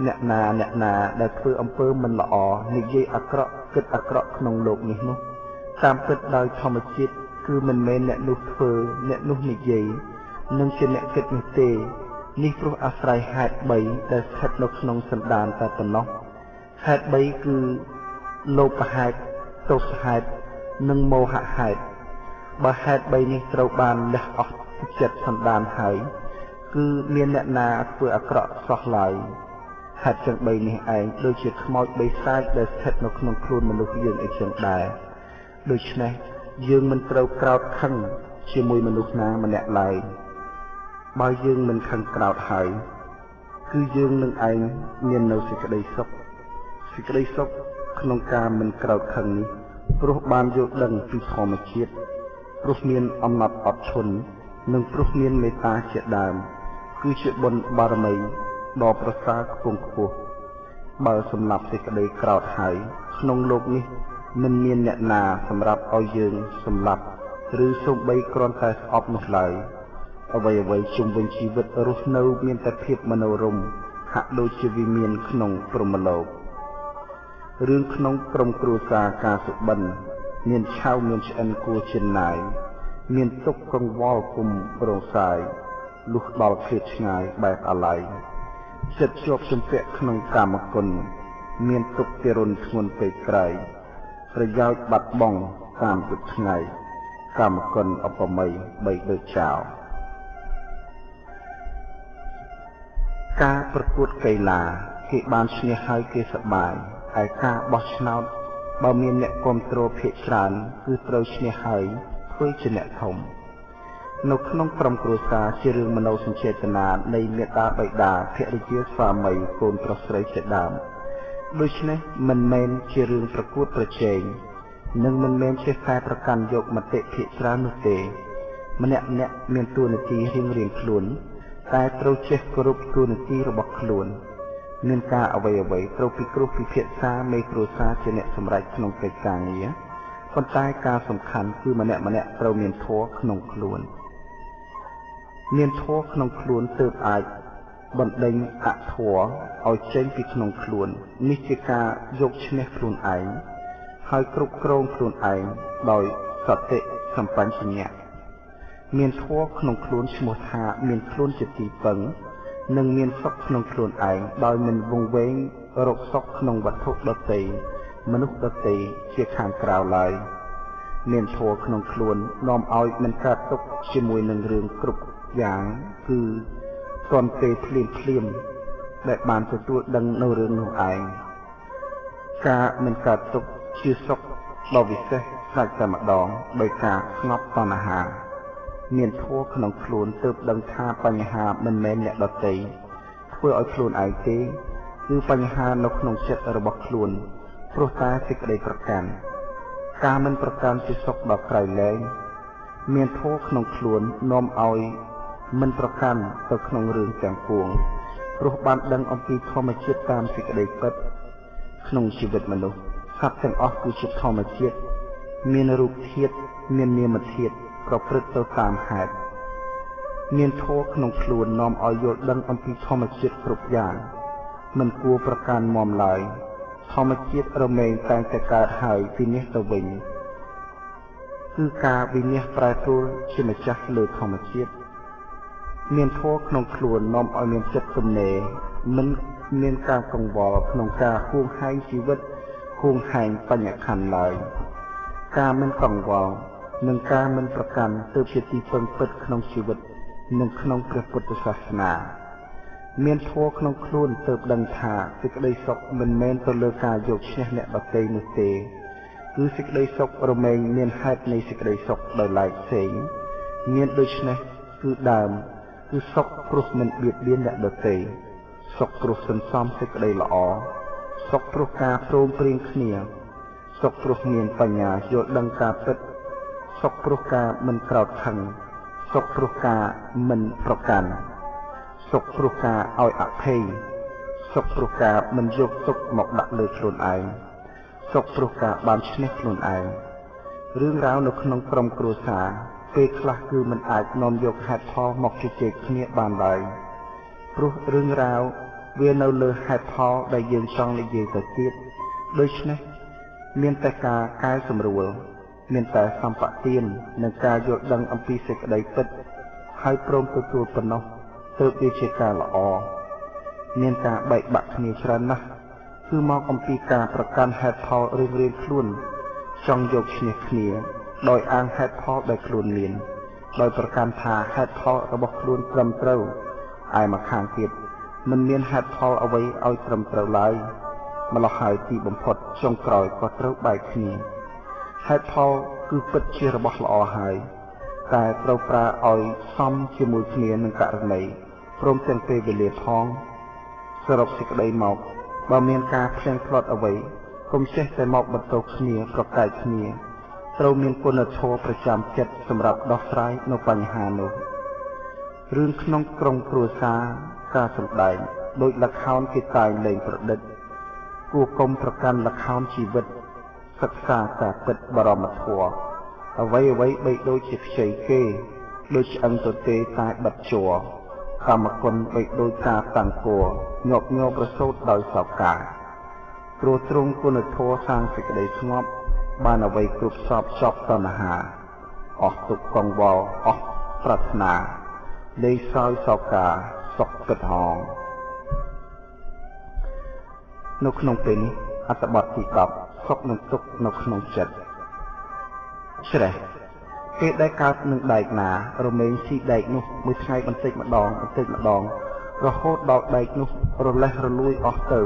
អ្នកណាដែលធ្វើអំពើមិនល្អនិយាយអាក្រក់គិតអាក្រក់ក្នុងលោកនេះនោះតាមពិតដោយធម្មជាតិគឺមិនមែនអ្នកនោះធ្វើអ្នកនោះនិយាយនឹងជាអ្នកគិតនោះទេនេះព្រោះអាស្រ័យហេតុ3ដែលស្ថិតនៅក្នុងសន្តានតែប៉ុណ្ណោះហេតុ3គឺលោភហេតុទោសហេតុនិងមោហហេតុបើហេតុ3នេះត្រូវបានលះអស់ចិត្តសន្តានហើយគឺមានអ្នកណាធ្វើអាក្រក់សោះឡើយហេតុទាំង3នេះឯងដូចជាខ្មោចបិសាចដែលស្ថិតនៅក្នុងខ្លួនមនុស្សយើងអីចឹងដែរដូច្នេះយើងមិនត្រូវក្រោធខឹងជាមួយមនុស្សណាម្នាក់ឡើយបើយើងមិនខឹងក្រោធហើយគឺយើងនឹងឯងមាននៅសេចក្តីសុខក្នុងការមិនក្រោធខឹងនេះព្រោះបានយល់ដឹងពីធម្មជាតិព្រោះមានអំណត់អត់ឈន់និងព្រោះមានមេត្តាជាដើមគឺជាបុណ្យបារមីដ៏ប្រសើរខ្ពង់ខ្ពស់បើសម្រាប់សេចក្តីក្រោធហើយក្នុងលោកនេះមិនមានអ្នកណាសម្រាប់ឲ្យយើងសម្លាប់ឬសូម្បីគ្រាន់តែស្អប់នោះឡើយអ្វីជុំវិញជីវិតរស់នៅមានតែភាពមនោរម្យហាក់ដូចជាវិមានក្នុងព្រហ្មលោករឿងក្នុងក្រុមគ្រួសារការសុបិនមានឆៅមានឆ្អិនគួរចិនណាយមានទុកកង្វល់គុំរងសាយលុះដល់ឃ្លាតឆ្ងាយបែបអាល័យចិត្តជាប់ជំពាក់ក្នុងកាមគុណមានទុកទារុណធ្ងន់ពេកក្រៃប្រយោជន៍បាត់បង់តាមទុកថ្ងៃកាមគុណអបម័យបីដូចចោលការប្រកួតកីឡាគេបានឈ្នះហើយគេសប្បាយហើយការបោះឆ្នោតបើមានអ្នកគ្រប់គ្រងភាគច្រើនគឺត្រូវឈ្នះហើយធ្វើជាអ្នកធំនៅក្នុងក្រុមគ្រួសារជារឿងមនោសញ្ចេតនានៃមេត្តាបិតាភរិយាស្វាមីកូនប្រុសស្រីជាដើមដូច្នេះមិនមែនជារឿងប្រកួតប្រជែងនិងមិនមែនជាការប្រកាន់យកមតិភាគច្រើននោះទេ ម្នាក់មានតួនាទីរៀងខ្លួនតែត្រូវចេះគោរពតួនាទីរបស់ខ្លួនមានការអ្វីត្រូវពិគ្រោះពិភាក្សាមេគ្រួសារជាអ្នកសម្រេចក្នុងកិច្ចការងារប៉ុន្តែការសំខាន់គឺម្នាក់ត្រូវមានធម៌ក្នុងខ្លួនមានធម៌ក្នុងខ្លួនទើបអាចបណ្ដេញអធម៌ឲ្យចេញពីក្នុងខ្លួននេះជាការយកឈ្នះខ្លួនឯងហើយគ្រប់គ្រងខ្លួនឯងដោយសតិសម្បញ្ញៈមានធម៌ក្នុងខ្លួនឈ្មោះថាមានខ្លួនជាទីពឹងនិងមានសុខក្នុងខ្លួនឯងដោយមិនវង្វេងរកសុខក្នុងវត្ថុដទៃមនុស្សដទៃជាខាងក្រៅឡើយមានធម៌ក្នុងខ្លួននាំឲ្យមិនកើតទុក្ខជាមួយនឹងរឿងគ្រប់យ៉ាងគឺទាន់ពេលភ្លាមដែលបានទទួលដឹងនៅរឿងនោះឯងការមិនកើតទុក្ខជាសុខដ៏វិសេសស្រេចតែម្ដងដោយការស្ងប់តណ្ហាមានធម៌ក្នុងខ្លួនទើបដឹងថាបញ្ហាមិនមែនអ្នកដទៃធ្វើឲ្យខ្លួនឯងទេគឺបញ្ហានៅក្នុងចិត្តរបស់ខ្លួនព្រោះតែសេចក្តីប្រកាន់ការមិនប្រកាន់ជាសុខដ៏ក្រៃលែងមានធម៌ក្នុងខ្លួននាំឲ្យមិនប្រកាន់ទៅក្នុងរឿងទាំងពួងព្រោះបានដឹងអំពីធម្មជាតិតាមសេចក្តីពិតក្នុងជីវិតមនុស្សសត្វទាំងអស់គឺជាធម្មជាតិមានរូបធាតុមាននាមធាតុប្រព្រឹត្តទៅតាមហេតុមានធម៌ក្នុងខ្លួននាំឲ្យយល់ដឹងអំពីធម្មជាតិគ្រប់យ៉ាងមិនគួរប្រកាន់មាំឡើយធម្មជាតិរមែងតែងតែកើតហើយវិនាសទៅវិញគឺការវិនាសប្រែប្រួលជាម្ចាស់លើធម្មជាតិមានធម៌ក្នុងខ្លួននាំឲ្យមានចិត្តទំនេរមិនមានការកង្វល់ក្នុងការហួងហែងជីវិតហួងហែងបញ្ញខណ្ឌឡើយការមិនកង្វល់និងការមិនប្រកាន់ទើបជាទីពឹងពិតក្នុងជីវិតនិងក្នុងព្រះពុទ្ធសាសនាមានធម៌ក្នុងខ្លួនទើបដឹងថាសេចក្តីសុខមិនមែនទៅលើការយកឈ្នះអ្នកដទៃនោះទេគឺសេចក្តីសុខរមែងមានហេតុនៃសេចក្តីសុខដោយឡែកផ្សេងមានដូច្នេះគឺដើមគឺសុខព្រោះមិនបៀតបៀនអ្នកដទៃសុខព្រោះសន្សំសេចក្តីល្អសុខព្រោះការព្រមព្រៀងគ្នាសុខព្រោះមានបញ្ញាយល់ដឹងការពិតសុខព្រោះការមិនក្រោធខឹងសុខព្រោះការមិនប្រកាន់សុខព្រោះការឲ្យអភ័យសុខព្រោះការមិនយកទុក្ខមកដាក់លើខ្លួនឯងសុខព្រោះការបានឈ្នះខ្លួនឯងរឿងរ៉ាវនៅក្នុងក្រុមគ្រួសារពេលខ្លះគឺមិនអាចនាំយកហេតុផលមកជជែកគ្នាបានឡើយព្រោះរឿងរ៉ាវវានៅលើហេតុផលដែលយើងចង់និយាយទៅទៀតដូច្នេះមានតែការកែសម្រួលមានតែសម្បទាននិងការយល់ដឹងអំពីសេចក្តីពិតហើយព្រមទទួលប៉ុណ្ណោះទើបវាជាការល្អមានការបែកបាក់គ្នាច្រើនណាស់គឺមកអំពីការប្រកាន់ហេតុផលរៀងៗខ្លួនចង់យកឈ្នះគ្នាដោយអាងហេតុផលដែលខ្លួនមានដោយប្រកាន់ថាហេតុផលរបស់ខ្លួនត្រឹមត្រូវឯម្ខាងទៀតមិនមានហេតុផលអ្វីឲ្យត្រឹមត្រូវឡើយម្ល៉េះហើយទីបំផុតចុងក្រោយក៏ត្រូវបែកគ្នាហេតុផលគឺពិតជារបស់ល្អហើយតែត្រូវប្រើឲ្យសមជាមួយគ្នានឹងករណីព្រមទាំងពេលវេលាផងសរុបសេចក្តីមកបើមានការផ្សេងផ្លាត់អ្វីកុំចេះតែមកបន្ទោសគ្នាប្រកែកគ្នាត្រូវមានគុណធម៌ប្រចាំចិត្តសម្រាប់ដោះស្រាយនៅបញ្ហានោះរឿងក្នុងក្រុមគ្រួសារការសម្ដែងដោយល្ខោនគេតែងលេងប្រឌិតគួរកុំប្រកាន់ល្ខោនជីវិតសិក្សាការពិតបរមធម៌អ្វីបីដូចជាខ្ចីគេដូចឆ្អឹងទទេតែបិទជ័រកម្មគុណបីដូចការតាំងគួរញាប់ញ័រប្រសូតដោយសោកាព្រោះទ្រង់គុណធម៌សាងសេចក្តីស្ងប់បានអ្វីគ្រប់សពចប់តណ្ហាអស់ទុក្ខកង្វល់អស់ប្រាថ្នាលេងសើចសោកាសុខគិតហងនៅក្នុងពេលនេះអត្ថបទទី10សុខនិងទុក្ខនៅក្នុងចិត្តច្រេះពេលដែលកើតនឹងដែកណារមែងស៊ីដែកនោះមួយថ្ងៃបន្តិចម្ដងរហូតដល់ដែកនោះរលេះរលួយអស់ទៅ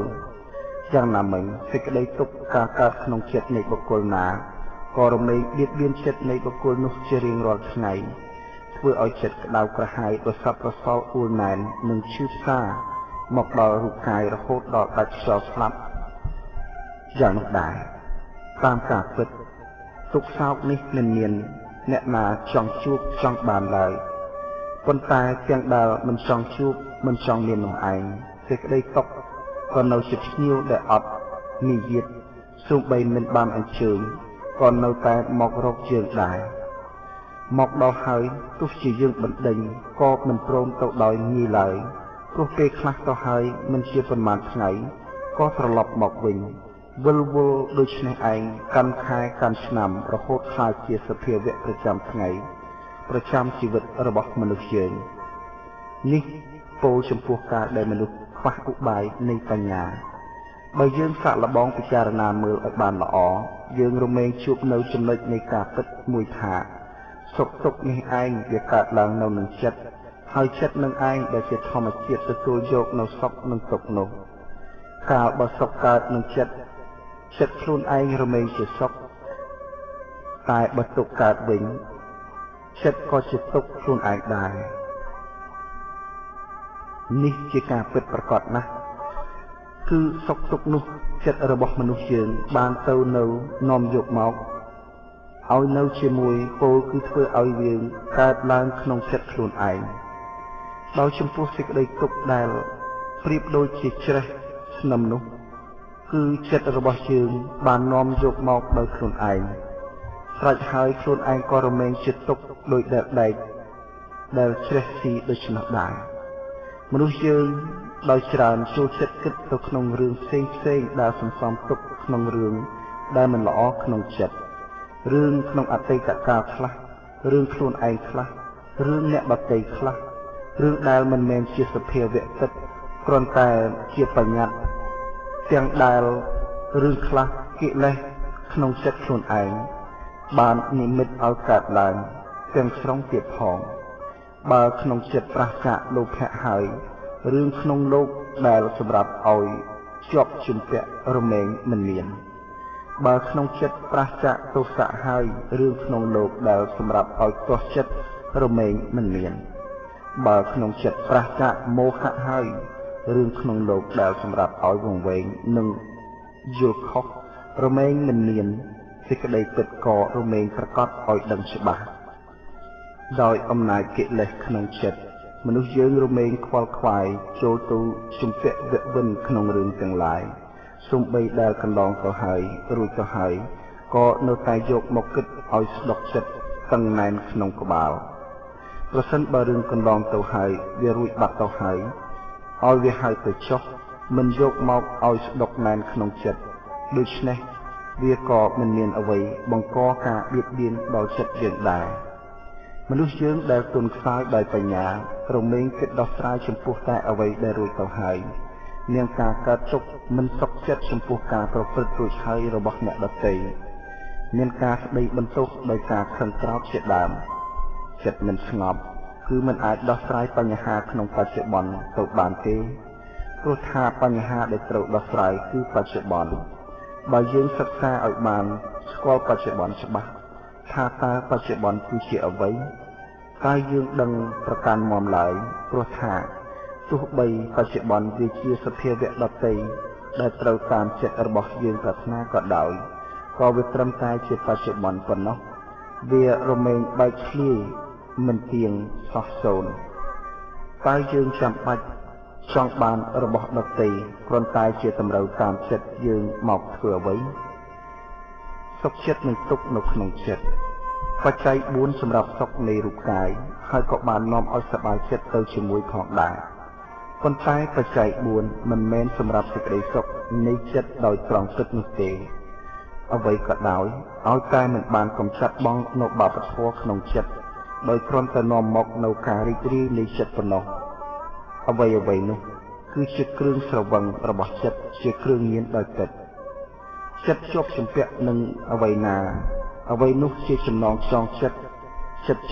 យ៉ាងណាមិញសេចក្តីទុក្ខការកើតក្នុងចិត្តនៃបុគ្គលណាក៏រមែងបៀតបៀនចិត្តនៃបុគ្គលនោះជារៀងរាល់ថ្ងៃធ្វើឲ្យចិត្តក្តៅក្រហាយប្រសពប្រសល់អួលណែននិងឈឺផ្សាមកដល់រូបកាយរហូតដល់ដាច់ខ្យល់ស្លាប់យ៉ាងនោះដែរតាមការពិតទុក្ខសោកនេះមិនមាន អ្នកណាចង់ជួបចង់បានឡើយប៉ុន្តែទាំងដែលមិនចង់ជួបមិនចង់មាននោះឯងសេចក្តីទុក្ខក៏នៅជាភ្ញៀវដែលអត់និយាយសូម្បីមិនបានអញ្ជើញក៏នៅតែមករកយើងដែរមកដល់ហើយទោះជាយើងបណ្ដេញក៏មិនព្រមទៅដោយងាយឡើយព្រោះពេលខ្លះទៅហើយមិនជាប៉ុន្មានថ្ងៃក៏ត្រឡប់មកវិញវិលវល់ដូចនេះឯងកាន់ខែកាន់ឆ្នាំរហូតខ្លាចជាសភាវៈប្រចាំថ្ងៃប្រចាំជីវិតរបស់មនុស្សយើងនេះពោលចំពោះការដែលមនុស្សខ្វះឧបាយនៃបញ្ញាបើយើងសាកល្បងពិចារណាមើលឲ្យបានល្អយើងរមែងជួបនៅចំណុចនៃការពិតមួយថាសុខទុក្ខនេះឯងវាកើតឡើងនៅនឹងចិត្តហើយចិត្តនឹងឯងដែលជាធម្មជាតិទទួលយកនៅសុខនិងទុក្ខនោះកាលបើសុខកើតនឹងចិត្តខ្លួនឯងរមែងជាសុខតែបើទុក្ខកើតវិញចិត្តក៏ជាទុក្ខខ្លួនឯងដែរនេះជាការពិតប្រាកដណាស់គឺសុខទុក្ខនោះចិត្តរបស់មនុស្សយើងបានទៅនៅនាំយកមកឲ្យនៅជាមួយពោលគឺធ្វើឲ្យយើងកើតឡើងក្នុងចិត្តខ្លួនឯងដោយចំពោះសេចក្តីទុក្ខដែលប្រៀបដូចជាច្រេះស្នឹមនោះគឺចិត្តរបស់យើងបាននាំយកមកដោយខ្លួនឯងស្រេចហើយខ្លួនឯងក៏រមែងជាទុក្ខដោយដែកដែលច្រេះស៊ីដូច្នោះដែរមនុស្សយើងដោយច្រើនចូលចិត្តគិតទៅក្នុងរឿងផ្សេងដែលសន្សំទុកក្នុងរឿងដែលមិនល្អក្នុងចិត្តរឿងក្នុងអតីតកាលខ្លះរឿងខ្លួនឯងខ្លះរឿងអ្នកដទៃខ្លះរឿងដែលមិនមែនជាសភាវៈពិតគ្រាន់តែជាបញ្ញត្តិទាំងដែលរឿងខ្លះកិលេសក្នុងចិត្តខ្លួនឯងបាននិមិត្តឲ្យកើតឡើងទាំងស្រុងទៀតផងបើក្នុងចិត្តប្រះចាកលោភៈហើយរឿងក្នុងលោកដែលសម្រាប់ឲ្យជាប់ជំពាក់រមែងមិនមានបើក្នុងចិត្តប្រះចាកទោសៈហើយរឿងក្នុងលោកដែលសម្រាប់ឲ្យទាស់ចិត្តរមែងមិនមានបើក្នុងចិត្តប្រះចាកមោហៈហើយរឿងក្នុងលោកដែលសម្រាប់ឲ្យវង្វេងនិងយល់ខុសរមែងមិនមានសេចក្តីពិតក៏រមែងប្រកបឲ្យដឹងច្បាស់ដោយអំណាចកិលេសក្នុងចិត្តមនុស្សយើងរមែងខ្វល់ខ្វាយចូលទៅជំពាក់វៈវិនក្នុងរឿងទាំងឡាយសូម្បីដែលកន្លងទៅហើយរួចទៅហើយក៏នៅតែយកមកគិតឲ្យស្ដុកចិត្តតឹងណែនក្នុងក្បាលប្រសិនបើរឿងកន្លងទៅហើយវារួចបាត់ទៅហើយឲ្យវាហើយទៅចុះមិនយកមកឲ្យស្ដុកណែនក្នុងចិត្តដូច្នេះវាក៏មិនមានអ្វីបង្កការបៀតបៀនដល់ចិត្តយើងដែរមនុស្សយើងដែលទន់ខ្សោយដោយបញ្ញារមែងគិតដោះស្រាយចំពោះតែអ្វីដែលរួចទៅហើយមានការកើតទុក្ខមិនសុខចិត្តចំពោះការប្រព្រឹត្តរួចហើយរបស់អ្នកដទៃមានការស្ដីបន្ទោសដោយការខឹងក្រោធជាដើមចិត្តមិនស្ងប់គឺមិនអាចដោះស្រាយបញ្ហាក្នុងបច្ចុប្បន្នទៅបានទេព្រោះថាបញ្ហាដែលត្រូវដោះស្រាយគឺបច្ចុប្បន្នបើយើងសិក្សាឲ្យបានស្គាល់បច្ចុប្បន្នច្បាស់ថាតើបច្ចុប្បន្នគឺជាអ្វីតែយើងដឹងប្រកាន់មាំឡើយព្រោះថាទោះបីបច្ចុប្បន្នវាជាសភាវៈដទៃដែលត្រូវតាមចិត្តរបស់យើងប្រាថ្នាក៏ដោយក៏វាត្រឹមតែជាបច្ចុប្បន្នប៉ុណ្ណោះវារមែងបែកធ្លាយមិនទៀងសោះសូន្យតែយើងចាំបាច់ចង់បានរបស់ដទៃគ្រាន់តែជាតម្រូវតាមចិត្តយើងមកធ្វើអ្វីសុខចិត្តនឹងទុក្ខនៅក្នុងចិត្តបច្ច័យ4សម្រាប់សុខនៃរូបកាយហើយក៏បាននាំឲ្យសប្បាយចិត្តទៅជាមួយផងដែរប៉ុន្តែបច្ច័យ4មិនមែនសម្រាប់សេចក្តីសុខនៃចិត្តដោយត្រង់ពិតនោះទេអ្វីក៏ដោយឲ្យតែមិនបានកំចាត់បងនៅបាបធម៌ក្នុងចិត្តដោយគ្រាន់តែនាំមកនៅការរីករាយនៃចិត្តប៉ុណ្ណោះអ្វីនោះគឺជាគ្រឿងស្រវឹងរបស់ចិត្តជាគ្រឿងញៀនដោយពិតចិត្តជាប់ជំពាក់នឹងអ្វីណាអ្វីនោះជាចំណងចងចិត្ត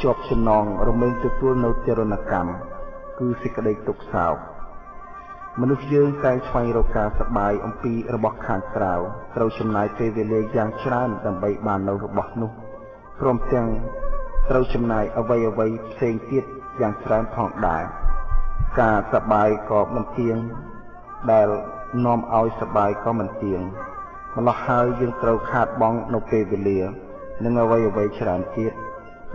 ជាប់ចំណងរមែងទទួលនៅទរណកម្មគឺសេចក្តីទុក្ខសោកមនុស្សយើងតែស្វែងរកការសប្បាយអំពីរបស់ខាងក្រៅត្រូវចំណាយពេលវេលាយ៉ាងច្រើនដើម្បីបាននៅរបស់នោះព្រមទាំងត្រូវចំណាយអ្វីផ្សេងទៀតយ៉ាងច្រើនផងដែរការសប្បាយក៏មិនទៀងដែលនាំឲ្យសប្បាយក៏មិនទៀងម្ល៉េះហើយយើងត្រូវខាតបង់នៅពេលវេលានិងអ្វីច្រើនទៀត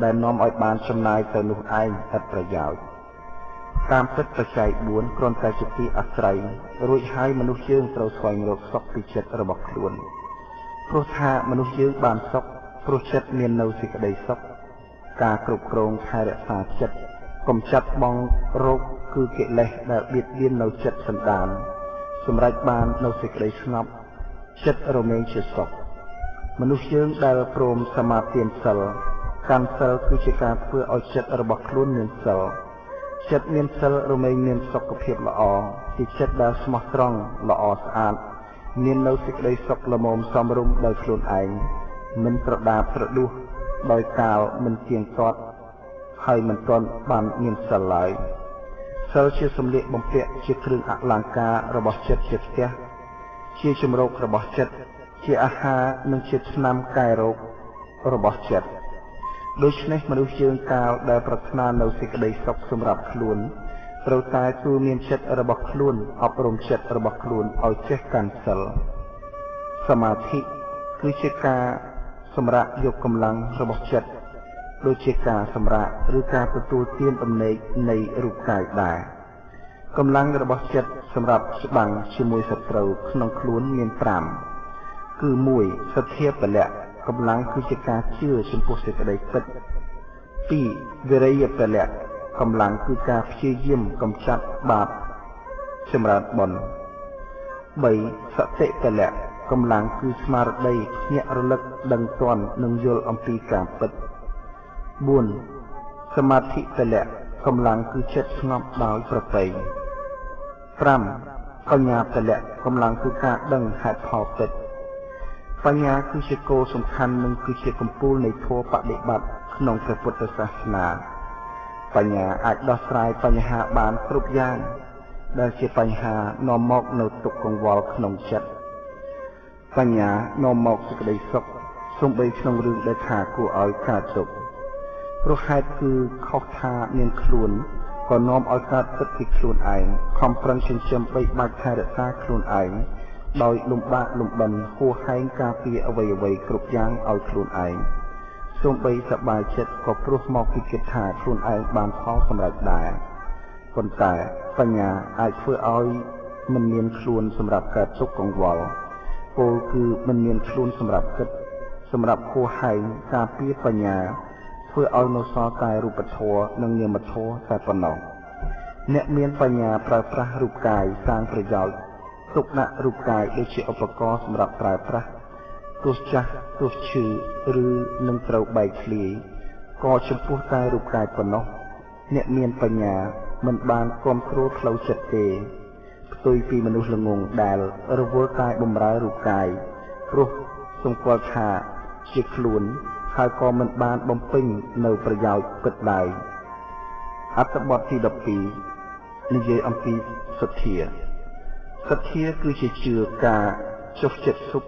ដែលនាំឲ្យបានចំណាយទៅនោះឯងឥតប្រយោជន៍តាមពិតបច្ច័យ4គ្រាន់តែជាទីអាស្រ័យរួចហើយមនុស្សយើងត្រូវស្វែងរកសុខពីចិត្តរបស់ខ្លួនព្រោះថាមនុស្សយើងបានសុខព្រោះចិត្តមាននៅសេចក្តីសុខការគ្រប់គ្រងថែរក្សាចិត្តកុំចាត់បង់រោគគឺកិលេសដែលបៀតបៀននៅចិត្តសន្តានសម្រេចបាននៅសេចក្តីស្ងប់ចិត្តរមែងជាសុខមនុស្សយើងដែលព្រមសមាទានសិលកាន់សិលគឺជាការធ្វើឲ្យចិត្តរបស់ខ្លួនមានសិលចិត្តមានសិលរមែងមានសុខភាពល្អជាចិត្តដែលស្មោះត្រង់ល្អស្អាតមាននៅសេចក្តីសុខល្មមសមរម្យដោយខ្លួនឯងមិនប្រដាប្រដួសដោយកាលមិនទៀងទាត់ហើយមិនទាន់បានមានសិលឡើយសិលជាសម្លៀកបំពាក់ជាគ្រឿងអលង្ការរបស់ចិត្តជាផ្ទះជាជំរករបស់ចិត្តជាអាហារនិងជាថ្នាំកែរោគរបស់ចិត្តដូច្នេះមនុស្សយើងកាលដែលប្រាថ្នានៅសេចក្តីសុខសម្រាប់ខ្លួនត្រូវតែទូលមានចិត្តរបស់ខ្លួនអប់រំចិត្តរបស់ខ្លួនឲ្យចេះកាន់សិលសមាធិគឺជាការសម្រាកយកកម្លាំងរបស់ចិត្តដូចជាការសម្រាកឬការទទួលទានដំណេកនៃរូបកាយដែរកម្លាំងរបស់ចិត្តសម្រាប់ច្បាំងជាមួយសត្រូវក្នុងខ្លួនមាន5គឺ1សទ្ធាពលៈកម្លាំងគឺជាការជឿចំពោះសេចក្តីពិត2វិរិយពលៈកម្លាំងគឺការព្យាយាមកម្ចាត់បាបចម្រើនបុណ្យ3សតិពលៈកម្លាំងគឺស្មារតីភ្ញាក់រលឹកដឹងទាន់និងយល់អំពីការពិត4សមាធិពលៈកម្លាំងគឺចិត្តស្ងប់ដោយប្រពៃ5បញ្ញាពលៈកម្លាំងគឺការដឹងហេតុផលពិតបញ្ញាគឺជាគោលសំខាន់និងគឺជាកំពូលនៃធម៌បដិបត្តិក្នុងព្រះពុទ្ធសាសនាបញ្ញាអាចដោះស្រាយបញ្ហាបានគ្រប់យ៉ាងដែលជាបញ្ហានាំមកនៅទុក្ខកង្វល់ក្នុងចិត្តបញ្ញានាំមកសេចក្តីសុខសូម្បីក្នុងរឿងដែលថាគួរឲ្យកើតទុក្ខព្រោះហេតុគឺខុសថាមានខ្លួនក៏នាំឲ្យកើតទឹកពីខ្លួនឯងខំប្រឹងចិញ្ចឹមបីបាច់ថែរក្សាខ្លួនឯងដោយលំបាកលំបិនហួសហែងការពារអ្វីៗគ្រប់យ៉ាងឲ្យខ្លួនឯងសូម្បីសប្បាយចិត្តក៏ព្រោះមកពីគិតថាខ្លួនឯងបានផលសម្រេចដែរប៉ុន្តែបញ្ញាអាចធ្វើឲ្យមិនមានខ្លួនសម្រាប់កើតទុក្ខកង្វល់ពោលគឺមិនមានខ្លួនសម្រាប់គិតសម្រាប់ហួសហែងការពារបញ្ញាធ្វើឲ្យនៅសល់តែរូបធម៌និងនាមធម៌តែប៉ុណ្ណោះអ្នកមានបញ្ញាប្រើប្រាស់រូបកាយសាងប្រយោជន៍ទុកដាក់រូបកាយដូចជាឧបករណ៍សម្រាប់ប្រើប្រាស់ទោះចាស់ទោះឈឺឬនឹងត្រូវបែកធ្លាយក៏ចំពោះតែរូបកាយប៉ុណ្ណោះអ្នកមានបញ្ញាមិនបានគ្រប់គ្រងផ្លូវចិត្តទេផ្ទុយពីមនុស្សល្ងងដែលរវល់តែបំរើរូបកាយព្រោះសម្គាល់ថាជាខ្លួនហើយក៏មិនបានបំពេញនៅប្រយោជន៍ពិតឡើយអត្ថបទទី12និយាយអំពីសទ្ធាគឺជាជឿការចុះចិត្តសុខ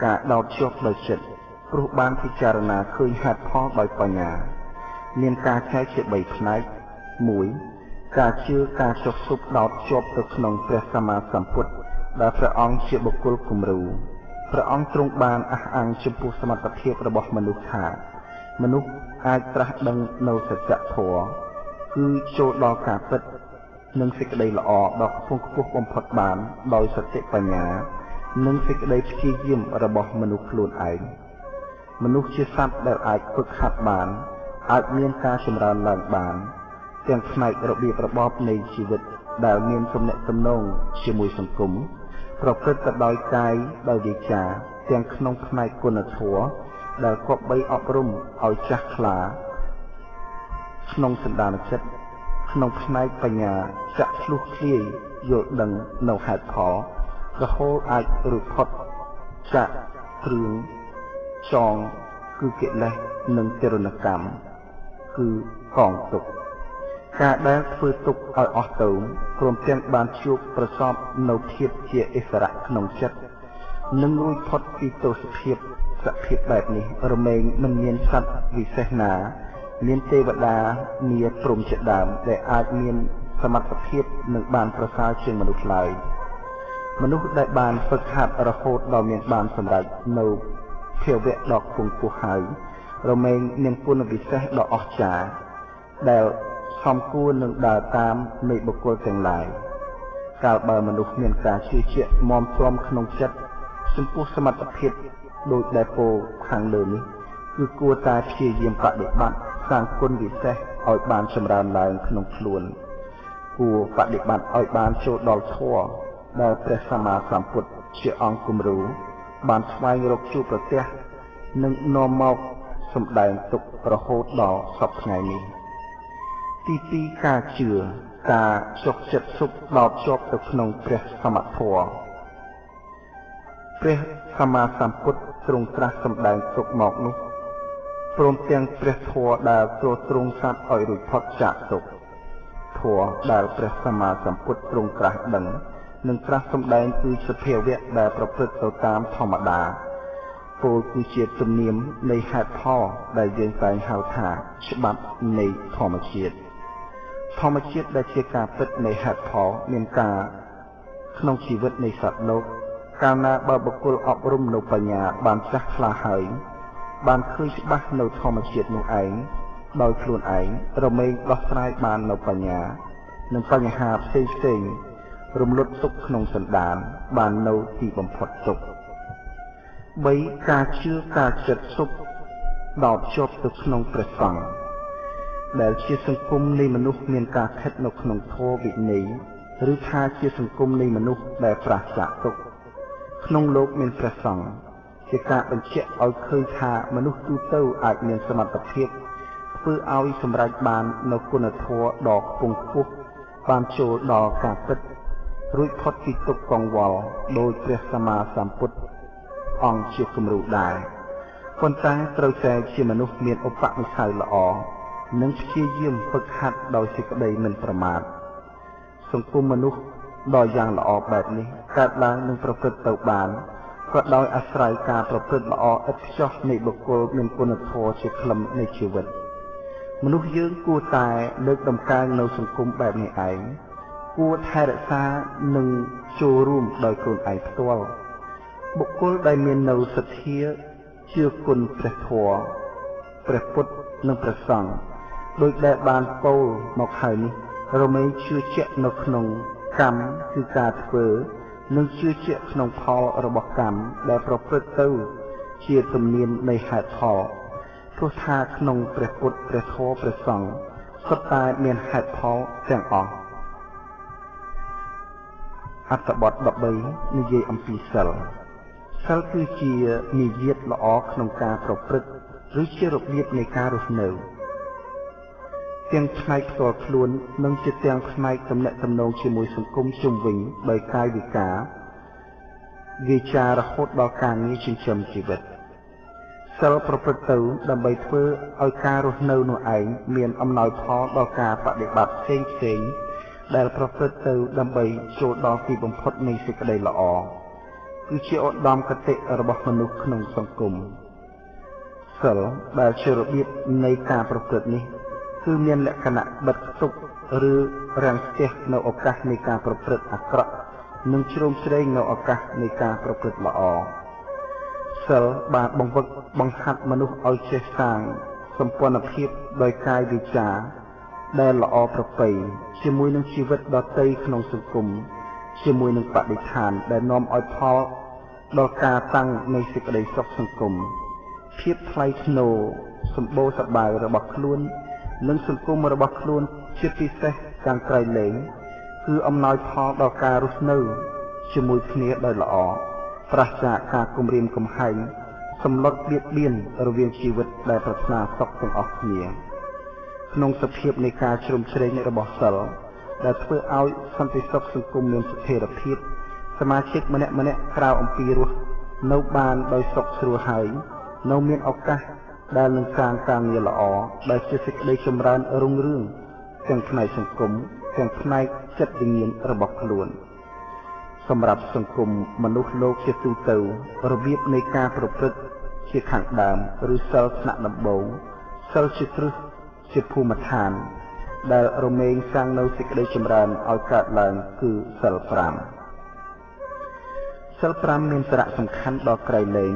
ការដោតជាប់ដោយចិត្តព្រោះបានពិចារណាឃើញហេតុផលដោយបញ្ញាមានការចែកជា3ផ្នែក1ការជឿការចុះសុខដោតជាប់ទៅក្នុងព្រះសម្មាសម្ពុទ្ធដែលព្រះអង្គជាបុគ្គលគំរូព្រះអង្គទ្រង់បានអះអាងចំពោះសមត្ថភាពរបស់មនុស្សថាមនុស្សអាចត្រាស់ដឹងនៅសច្ចធម៌គឺចូលដល់ការពិតនិងសេចក្តីល្អដ៏ខ្ពង់ខ្ពស់បំផុតបានដោយសតិបញ្ញានិងសេចក្តីព្យាយាមរបស់មនុស្សខ្លួនឯងមនុស្សជាសត្វដែលអាចฝึกហាត់បានអាចមានការចម្រើនឡើងបានទាំងផ្នែករបៀបរបបនៃជីវិតដែលមានទំនាក់ទំនងជាមួយសង្គមប្រព្រឹត្តទៅដោយកាយដោយវាចាទាំងក្នុងផ្នែកគុណធម៌ដែលគប្បីអប់រំឲ្យចាស់ខ្លាក្នុងសន្តានចិត្តក្នុងផ្នែកបញ្ញាចាក់ឆ្លុះធ្លាយយល់ដឹងនៅហេតុផលរហូតអាចរួចផុតចាក់គ្រឿងចងគឺកិលេសនិងទរណកម្មគឺកងទុក្ខការដែលធ្វើទុក្ខឲ្យអស់ទៅព្រមទាំងបានជួបប្រសពនៅភាពជាឥស្សរៈក្នុងចិត្តនិងរួចផុតពីទោសភាពសភាពបែបនេះរមែងមិនមានសត្វវិសេសណាមានទេវតាមាព្រំជាដើមដែលអាចមានសមត្ថភាពនឹងបានប្រសើរជាងមនុស្សឡើយមនុស្សដែលបានฝึกហាត់រហូតដល់មានបានសម្រេចនៅភាវៈដ៏ខ្ពង់ខ្ពស់ហើយ រមែងមានគុណវិសេសដ៏អស្ចារ្យដែលសមគួរនឹងដើរតាមនៃបុគ្គលទាំងឡាយកាលបើមនុស្សមានការជឿជាក់មាំទាំក្នុងចិត្តចំពោះសមត្ថភាពដោយដែលពោលខាងលើនេះគឺគួរតែព្យាយាមបដិបត្តិសាងគុណវិសេសឲ្យបានចម្រើនឡើងក្នុងខ្លួនគួរបដិបត្តិឲ្យបានចូលដល់ធម៌ដែលព្រះសម្មាសម្ពុទ្ធជាអង្គគំរូបានស្វែងរកជួបប្រទះនិងនាំមកសម្ដែងទុករហូតដល់សពថ្ងៃនេះទីពីរការជឿការចុះចិត្តសុខដោតជាប់ទៅក្នុងព្រះសមធម៌ព្រះសម្មាសម្ពុទ្ធទ្រង់ត្រាស់សម្ដែងទុកមកនោះព្រមទាំងព្រះធម៌ដែលទ្រទ្រង់សត្វឲ្យរួចផុតចាកទុក្ខធម៌ដែលព្រះសម្មាសម្ពុទ្ធទ្រង់ត្រាស់ដឹងនិងត្រាស់សម្ដែងគឺសភាវៈដែលប្រព្រឹត្តទៅតាមធម្មតាពោលគឺជាទំនៀមនៃហេតុផលដែលយើងតែងហៅថាច្បាប់នៃធម្មជាតិដែលជាការពិតនៃហេតុផលមានការក្នុងជីវិតនៃសត្វលោកកាលណាបើបុគ្គលអប់រំនៅបញ្ញាបានចាស់ខ្លះហើយបានឃើញច្បាស់នៅធម្មជាតិនោះឯងដោយខ្លួនឯងរមែងដោះស្រាយបាននៅបញ្ញានិងបញ្ហាផ្សេងរំលត់ទុកក្នុងសន្តានបាននៅទីបំផុតទុក3ការជឿការចិត្តសុខដោតជាប់ទៅក្នុងព្រះសង្ឃដែលជាសង្គមនៃមនុស្សមានការខិតនៅក្នុងធម៌វិន័យឬថាជាសង្គមនៃមនុស្សដែលប្រាសចាកទុក្ខក្នុងលោកមានព្រះសង្ឃជាការបញ្ជាក់ឲ្យឃើញថាមនុស្សទូទៅអាចមានសមត្ថភាពធ្វើឲ្យសម្រេចបាននៅគុណធម៌ដ៏ខ្ពង់ខ្ពស់បានចូលដល់ការពិតរួចផុតពីទុក្ខកង្វល់ដោយព្រះសម្មាសម្ពុទ្ធអង្គជាគំរូដែរប៉ុន្តែត្រូវតែជាមនុស្សមានឧបនិស្ស័យល្អនិងព្យាយាមฝึกហាត់ដោយសេចក្តីមិនប្រមាទសង្គមមនុស្សដ៏យ៉ាងល្អបែបនេះកើតឡើងនិងប្រព្រឹត្តទៅបានក៏ដោយអាស្រ័យការប្រព្រឹត្តល្អឥតខ្ចោះនៃបុគ្គលមានគុណធម៌ជាខ្លឹមនៃជីវិតមនុស្សយើងគួរតែលើកតម្កើងនៅសង្គមបែបនេះឯងគួរថែរក្សានិងចូលរួមដោយខ្លួនឯងផ្ទាល់បុគ្គលដែលមាននៅសទ្ធាជឿគុណព្រះធម៌ព្រះពុទ្ធនិងព្រះសង្ឃដោយដែលបានពោលមកហើយនេះរមែងជឿជាក់នៅក្នុងកម្មគឺការធ្វើនិងជឿជាក់ក្នុងផលរបស់កម្មដែលប្រព្រឹត្តទៅជាទំនៀមនៃហេតុផលព្រោះថាក្នុងព្រះពុទ្ធព្រះធម៌ព្រះសង្ឃសុទ្ធតែមានហេតុផលទាំងអស់អត្ថបទ13និយាយអំពីសិលគឺជានិយាទល្អក្នុងការប្រព្រឹត្តឬជារបៀបនៃការរស់នៅទាំងផ្នែកផ្ទាល់ខ្លួននិងជាទាំងផ្នែកទំនាក់ទំនងជាមួយសង្គមជុំវិញដោយកាយវិការវាចារហូតដល់ការងារចិញ្ចឹមជីវិតសិលប្រព្រឹត្តទៅដើម្បីធ្វើឲ្យការរស់នៅនោះឯងមានអំណោយផលដល់ការបដិបត្តិផ្សេងដែលប្រព្រឹត្តទៅដើម្បីចូលដល់ទីបំផុតនៃសេចក្តីល្អគឺជាឧត្តមគតិរបស់មនុស្សក្នុងសង្គមសិលដែលជារបៀបនៃការប្រព្រឹត្តនេះគឺមានលក្ខណៈបិទគប់ឬរាំងស្ទះនៅឱកាសនៃការប្រព្រឹត្តអាក្រក់និងជ្រោមជ្រែងនៅឱកាសនៃការប្រព្រឹត្តល្អសិលបានបង្វឹកបង្ហាត់មនុស្សឲ្យចេះសាងសម្ព័ន្ធភាពដោយកាយវិចារដែលល្អប្រពៃជាមួយនឹងជីវិតដទៃក្នុងសង្គមជាមួយនឹងបរិស្ថានដែលនាំឲ្យផលដល់ការតាំងនៃសេចក្តីសុខសង្គមភាពថ្លៃថ្នូរសម្បូរសប្បាយរបស់ខ្លួននិងសង្គមរបស់ខ្លួនជាពិសេសទាំងក្រៃលែងគឺអំណោយផលដល់ការរស់នៅជាមួយគ្នាដោយល្អប្រាសចាកការគំរាមកំហែងសម្លុតបៀតបៀនរវាងជីវិតដែលប្រាថ្នាសុខទាំងអស់គ្នាក្នុងសភាពនៃការជ្រោមជ្រែងរបស់សិលដែលធ្វើឲ្យសន្តិសុខសង្គមមានស្ថិរភាពសមាជិកម្នាក់ក្រៅអំពីរស់នៅបានដោយសុខស្រួលហើយនៅមានឱកាសដែលនឹងសាងការងារល្អដែលជាសេចក្តីចម្រើនរុងរឿងទាំងផ្នែកសង្គមទាំងផ្នែកចិត្តវិញ្ញាណរបស់ខ្លួនសម្រាប់សង្គមមនុស្សលោកជាទូទៅរបៀបនៃការប្រព្រឹត្តជាខាងដើមឬសិលថ្នាក់ដំបូងសិលជាគ្រឹះជាភូមិឋានដែលរមែងសាងនៅសេចក្តីចម្រើនឲ្យកើតឡើងគឺសិល5មានសារៈសំខាន់ដ៏ក្រៃលែង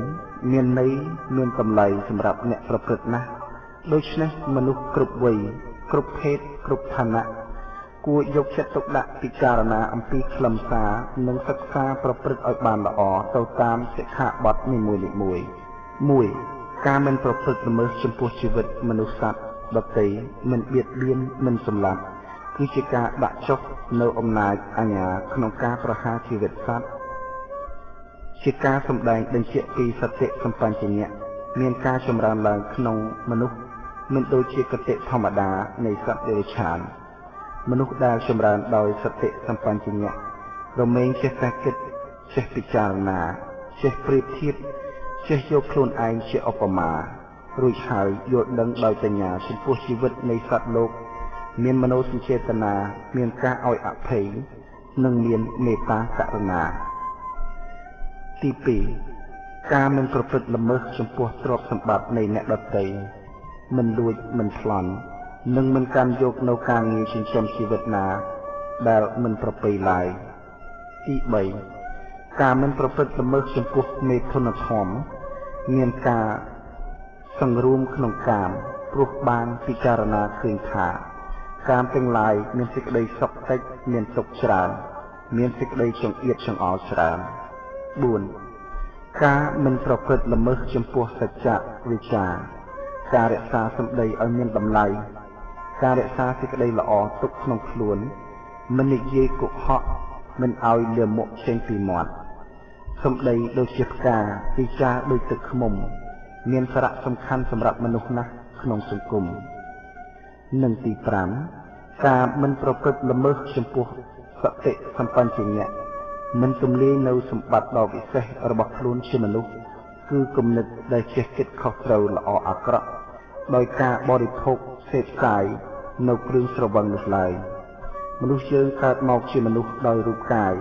មានន័យមានតម្លៃសម្រាប់អ្នកប្រព្រឹត្តណាស់ដូច្នេះមនុស្សគ្រប់វ័យគ្រប់ភេទគ្រប់ឋានៈគួរយកចិត្តទុកដាក់ពិចារណាអំពីខ្លឹមសារនិងសិក្សាប្រព្រឹត្តឲ្យបានល្អទៅតាមសិក្ខាបទនីមួយៗ 1. ការមិនប្រព្រឹត្តល្មើសចំពោះជីវិតមនុស្សសត្វដទៃមិនបៀតបៀនមិនសម្លាប់គឺជាការដាក់ចុះនៅអំណាចអាជ្ញាក្នុងការប្រហារជីវិតសត្វជាការសម្ដែងបញ្ជាក់ពីសតិសម្បញ្ញៈមានការចម្រើនឡើងក្នុងមនុស្សមិនដូចជាកតិធម្មតានៃសត្វដេរឆានមនុស្សដែលចម្រើនដោយសតិសម្បញ្ញៈរមែងចេះតែគិតចេះពិចារណាចេះប្រៀបធៀបចេះយកខ្លួនឯងជាឧបមារួចហើយយល់ដឹងដោយបញ្ញាចំពោះជីវិតនៃសត្វលោកមានមនោសញ្ចេតនាមានការឲ្យអភ័យនិងមានមេត្តាករុណា ទី 2 ការមិនប្រព្រឹត្តល្មើសចំពោះទ្រព្យសម្បត្តិនៃអ្នកដទៃមិនលួចមិនប្លន់និងមិនកាន់យកនៅការងារចិញ្ចឹមជីវិតណាដែលមិនប្រពៃឡើយ ទី 3 ការមិនប្រព្រឹត្តល្មើសចំពោះមេធនធម៌មានការសង្រួមក្នុងកាមព្រោះបានពិចារណាឃើញថាកាមទាំងឡាយមានសេចក្តីសុខតិចមានទុក្ខច្រើនមានសេចក្តីចង្អៀតចង្អល់ច្រើន 4. ការមិនប្រព្រឹត្តល្មើសចំពោះសច្ចៈវិជ្ជាការរក្សាសម្ដីឲ្យមានតម្លៃការរក្សាសេចក្តីល្អទុកក្នុងខ្លួនមិននិយាយកុហកមិនឲ្យលៀមមុខចេញពីមាត់សម្ដីដូចជាផ្កាវិជ្ជាដូចទឹកឃ្មុំមានសារៈសំខាន់សម្រាប់មនុស្សណាស់ក្នុងសង្គមនិងទី 5 ការមិនប្រព្រឹត្តល្មើសចំពោះសតិសម្បញ្ញៈមិនទម្លាយនៅសម្បត្តិដ៏វិសេសរបស់ខ្លួនជាមនុស្សគឺគំនិតដែលចេះគិតខុសត្រូវល្អអាក្រក់ដោយការបរិភោគសេពសាយនៅគ្រឿងស្រវឹងនោះឡើយមនុស្សយើងកើតមកជាមនុស្សដោយរូបកាយ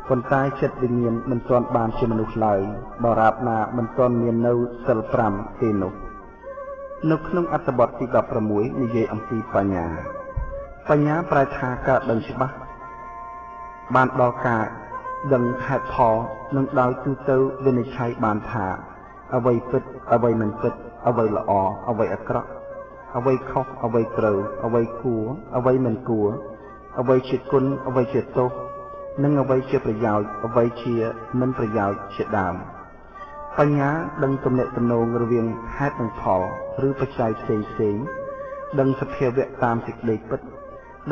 ប៉ុន្តែចិត្តវិញ្ញាណមិនទាន់បានជាមនុស្សឡើយដរាបណាមិនទាន់មាននៅសិល 5 ទេនោះនៅក្នុងអត្ថបទទី 16 និយាយអំពីបញ្ញាប្រែថាការដឹងច្បាស់បានដល់ការដឹងហេតុផលនិងដោយទូទៅវិនិច្ឆ័យបានថាអ្វីពិតអ្វីមិនពិតអ្វីល្អអ្វីអាក្រក់អ្វីខុសអ្វីត្រូវអ្វីគួរអ្វីមិនគួរអ្វីជាគុណអ្វីជាទោសនិងអ្វីជាប្រយោជន៍អ្វីជាមិនប្រយោជន៍ជាដើមបញ្ញាដឹងទំនាក់ទំនងរវាងហេតុនិងផលឬបច្ច័យផ្សេងៗដឹងសភាវៈតាមសេចក្តីពិត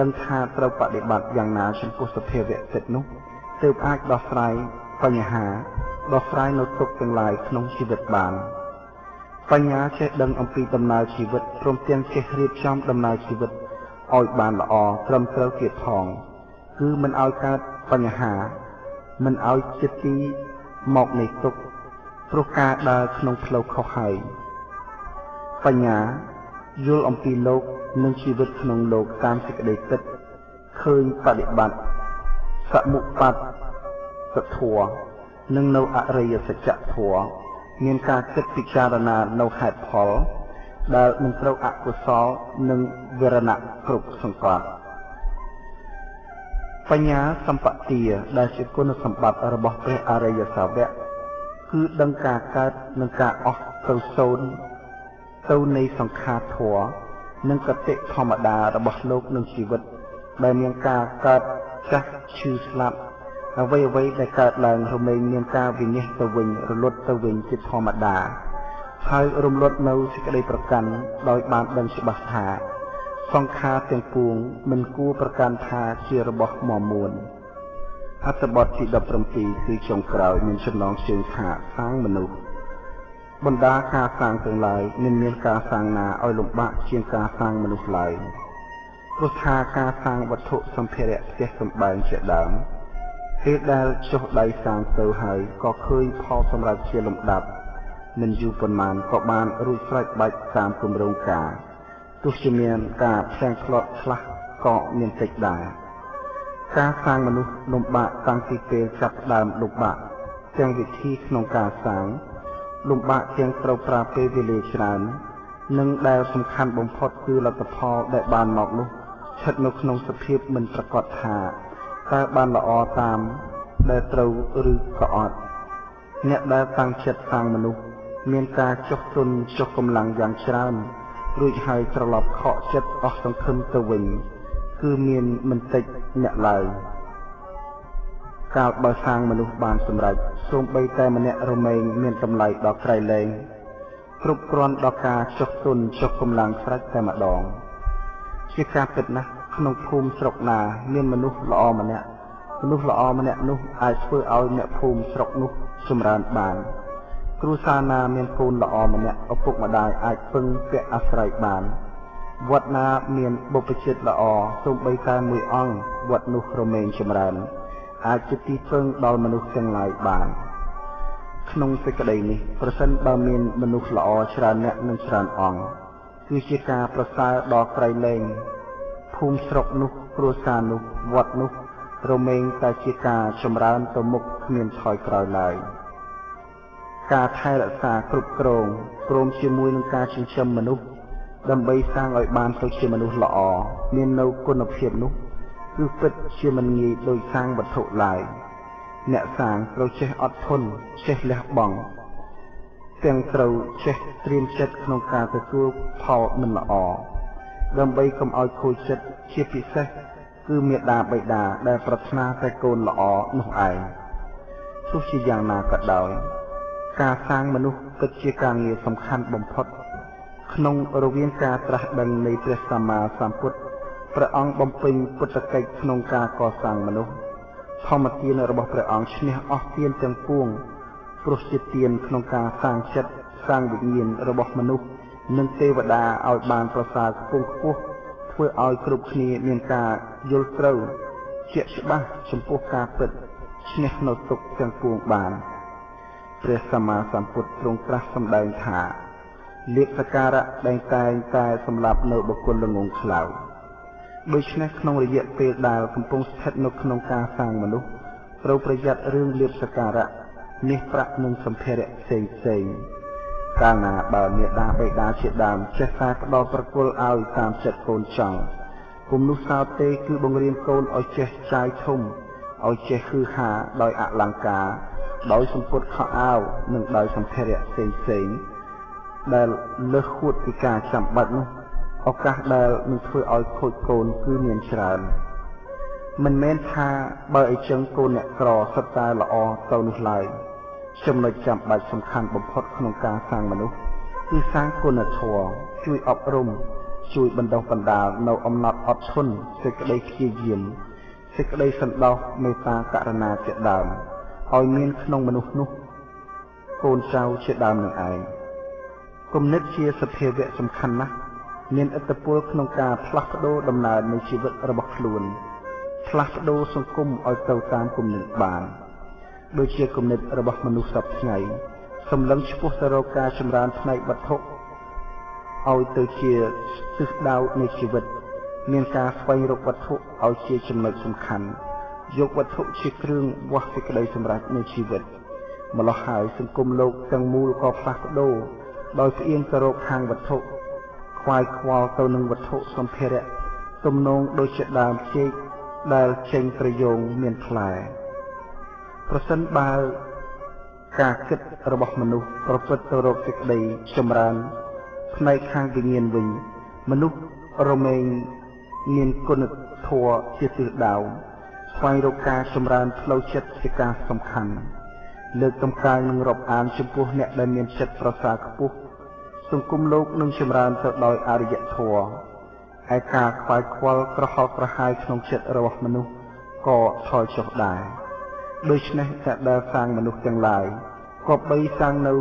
ដឹងថាត្រូវបដិបត្តិយ៉ាងណាចំពោះសភាវៈពិតនោះទើបអាចដោះស្រាយបញ្ហាដោះស្រាយនៅទុក្ខទាំងឡាយក្នុងជីវិតបានបញ្ញាចេះដឹងអំពីដំណើរជីវិតព្រមទាំងចេះរៀបចំដំណើរជីវិតឲ្យបានល្អត្រឹមត្រូវទៀតផងគឺមិនឲ្យកើតបញ្ហាមិនឲ្យជាទីមកនៃទុក្ខព្រោះការដើរក្នុងផ្លូវខុសហើយបញ្ញាយល់អំពីលោកនិងជីវិតក្នុងលោកតាមសេចក្តីពិតឃើញបដិបត្តិសមុបត្តិធម៌និងនៅអរិយសច្ចធម៌មានការគិតពិចារណានៅហេតុផលដែលមិនត្រូវអកុសលនិងវរណៈគ្រប់សង្កត់បញ្ញាសម្បទាដែលជាគុណសម្បត្តិរបស់ព្រះអរិយសាវកគឺដឹងការកើតនិងការអស់ទៅសូន្យទៅនៃសង្ខារធម៌និងកតិធម្មតារបស់លោកនិងជីវិតដែលមានការកើតចាស់ឈឺស្លាប់អ្វីដែលកើតឡើងរមែងមានការវិនិច្ឆ័យទៅវិញរលត់ទៅវិញជាធម្មតាហើយរំលត់នៅសេចក្តីប្រកាន់ដោយបានដឹងច្បាស់ថាសង្ខារទាំងពួងមិនគួរប្រកាន់ថាជារបស់មាំមួនអត្ថបទទី 17 គឺចុងក្រោយមានចំណងជើងថាសាងមនុស្សបណ្ដាការសាងទាំងឡាយមិនមានការសាងណាឲ្យលំបាកជាងការសាងមនុស្សឡើយព្រោះថាការសាងវត្ថុសម្ភារៈផ្ទះសម្បែងជាដើមពេលដែលចុះដៃសាងទៅហើយក៏ឃើញផលសម្រាប់ជាលំដាប់មិនយូរប៉ុន្មានក៏បានរួចស្រេចបាច់តាមគម្រោងការទោះជាមានការផ្សែងផ្លត់ខ្លះក៏មានតិចដែរការសាងមនុស្សលំបាកតាំងពីពេលចាប់ផ្ដើមលំបាកទាំងវិធីក្នុងការសាងលំបាកទាំងត្រូវប្រើពេលវេលាច្រើននិងដែលសំខាន់បំផុតគឺលទ្ធផលដែលបានមកនោះស្ថិតនៅក្នុងសភាពមិនប្រកបថាតើបានល្អតាមដែលត្រូវឬក៏អត់អ្នកដែលតាំងចិត្តសាងមនុស្ស មានការចុះទុនចុះកម្លាំងយ៉ាងច្រើនរួចហើយត្រឡប់ខកចិត្តអស់សង្ឃឹមទៅវិញគឺមានមិនតិចអ្នកឡើយកាលបើសាងមនុស្សបានសម្រេចសូម្បីតែម្នាក់រមែងមានតម្លៃដល់ក្រៃលែងគ្រប់គ្រាន់ដល់ការចុះទុនចុះកម្លាំងស្រេចតែម្ដងជាការពិតណាស់ក្នុងភូមិស្រុកណាមានមនុស្សល្អម្នាក់នោះអាចធ្វើឲ្យអ្នកភូមិស្រុកនោះចម្រើនបានគ្រួសារណាមានកូនល្អម្នាក់ឪពុកម្ដាយអាចពឹងពាក់អាស្រ័យបានវត្តណាមានបុព្វជិតល្អសូម្បីតែមួយអង្គវត្តនោះរមែងចម្រើនអាចជាទីពឹងដល់មនុស្សទាំងឡាយបានក្នុងសេចក្តីនេះប្រសិនបើមានមនុស្សល្អច្រើនអ្នកនិងច្រើនអង្គគឺជាការប្រសើរដល់ក្រៃលែងភូមិស្រុកនោះគ្រួសារនោះវត្តនោះរមែងតែជាការចម្រើនទៅមុខគ្មានថយក្រោយឡើយការថែរក្សាគ្រប់គ្រងព្រមជាមួយនឹងការចិញ្ចឹមមនុស្សដើម្បីសាងឲ្យបានទៅជាមនុស្សល្អមាននៅគុណភាពនោះគឺពិតជាមិនងាយដោយសាងវត្ថុឡើយអ្នកសាងត្រូវចេះអត់ធន់ចេះលះបង់ទាំងត្រូវចេះត្រៀមចិត្តក្នុងការទទួលផលមិនល្អដើម្បីកុំឲ្យខូចចិត្តជាពិសេសគឺមាតាបិតាដែលប្រាថ្នាតែកូនល្អនោះឯងទោះជាយ៉ាងណាក៏ដោយការសាងមនុស្សពិតជាការងារសំខាន់បំផុតក្នុងរវាងការត្រាស់ដឹងនៃព្រះសម្មាសម្ពុទ្ធព្រះអង្គបំពេញពុទ្ធកិច្ចក្នុងការកសាងមនុស្សធម្មទានរបស់ព្រះអង្គឈ្នះអស់ទានទាំងពួងព្រោះជាទានក្នុងការសាងចិត្តសាងវិញ្ញាណរបស់មនុស្សនិងទេវតាឲ្យបានប្រសើរខ្ពង់ខ្ពស់ធ្វើឲ្យគ្រប់គ្នាមានការយល់ត្រូវជាក់ច្បាស់ចំពោះការពិតឈ្នះនៅទុក្ខទាំងពួងបានព្រះសម្មាសម្ពុទ្ធទ្រង់ត្រាស់សម្ដែងថាលៀបសក្ការៈតែងសម្រាប់នៅបុគ្គលល្ងងខ្លៅដូច្នេះក្នុងរយៈពេលដែលកំពុងស្ថិតនៅក្នុងការសាងមនុស្សត្រូវប្រយ័ត្នរឿងលៀបសក្ការៈមាសប្រាក់និងសម្ភារៈផ្សេងកាលណាបើមាតាបិតាជាដើមចេះតែផ្ដល់ប្រគល់ឲ្យតាមចិត្តកូនចង់គុំនោះសោតទេគឺបង្រៀនកូនឲ្យចេះចាយធំឲ្យចេះហឺហាដោយអលង្ការដោយសម្ពុតខោអាវនិងដោយសម្ភារៈផ្សេងដែលលើសហួតពីការចាំបាច់នោះឱកាសដែលនឹងធ្វើឲ្យខូចកូនគឺមានច្រើនមិនមែនថាបើអីចឹងកូនអ្នកក្រសុទ្ធតែល្អទៅនោះឡើយចំណុចចាំបាច់សំខាន់បំផុតក្នុងការសាងមនុស្សគឺសាងគុណធម៌ជួយអប់រំជួយបណ្ដុះបណ្ដាលនៅអំណត់អត់ធន់សេចក្តីព្យាយាមសេចក្តីសន្តោសមេត្តាករុណាជាដើមឲ្យមានក្នុងមនុស្សនោះកូនចៅជាដើមនឹងឯងគំនិតជាសភាវៈសំខាន់ណាស់មានឥទ្ធិពលក្នុងការផ្លាស់ប្ដូរដំណើរនៃជីវិតរបស់ខ្លួនផ្លាស់ប្ដូរសង្គមឲ្យទៅតាមគំនិតបានដូចជាគំនិតរបស់មនុស្សសពថ្ងៃសម្លឹងឆ្ពោះទៅរកការចម្រើនផ្នែកវត្ថុឲ្យទៅជាទិសដៅនៃជីវិតមានការស្វែងរកវត្ថុឲ្យជាចំណុចសំខាន់យកវត្ថុជាគ្រឿងវាស់សេចក្តីសម្រេចនៃជីវិតម្ល៉េះហើយសង្គមលោកទាំងមូលក៏ផ្លាស់ប្ដូរដោយផ្អៀងទៅរកខាងវត្ថុខ្វាយខ្វល់ទៅនឹងវត្ថុសម្ភារៈទំនងដូចជាដើមចេកដែលចេញប្រយោងមានផ្លែប្រសិនបើការគិតរបស់មនុស្សប្រព្រឹត្តទៅរកសេចក្តីចម្រើនផ្នែកខាងវិញ្ញាណវិញមនុស្សរមែងមានគុណធម៌ជាទិសដៅស្វែងរកការចម្រើនផ្លូវចិត្តជាការសំខាន់លើកតម្កើងនិងរាប់អានចំពោះអ្នកដែលមានចិត្តប្រសើរខ្ពស់សង្គមលោកនឹងចម្រើនទៅដោយអរិយធម៌ឯការខ្វាយខ្វល់ក្រហល់ក្រហាយក្នុងចិត្តរបស់មនុស្សក៏ថយចុះដែរដូច្នេះតែដែលសាងមនុស្សទាំងឡាយក៏បីសាងនៅ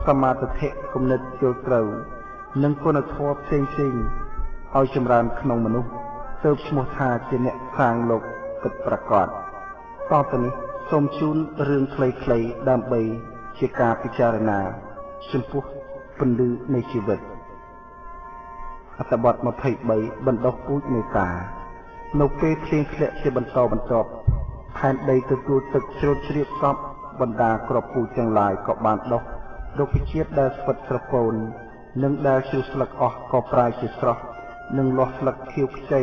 សមាធិគំនិតយល់ត្រូវនិងគុណធម៌ផ្សេងឲ្យចម្រើនក្នុងមនុស្សទើបឈ្មោះថាជាអ្នកសាងលោកពិតប្រាកដតទៅនេះសូមជូនរឿងខ្លីៗដើម្បីជាការពិចារណាចំពោះពន្លឺនៃជីវិតអត្ថបទ23បណ្ដុះពូជមេត្តានៅពេលភ្លៀងធ្លាក់ជាបន្តបន្ទាប់ផែនដីទទួលទឹកជ្រោតជ្រាបសពបណ្ដាគ្រាប់ពូជទាំងឡាយក៏បានដុះរុក្ខជាតិដែលស្វិតស្រពោននិងដែលជ្រុះស្លឹកអស់ក៏ប្រែជាស្រស់និងលាស់ស្លឹកខៀវខ្ចី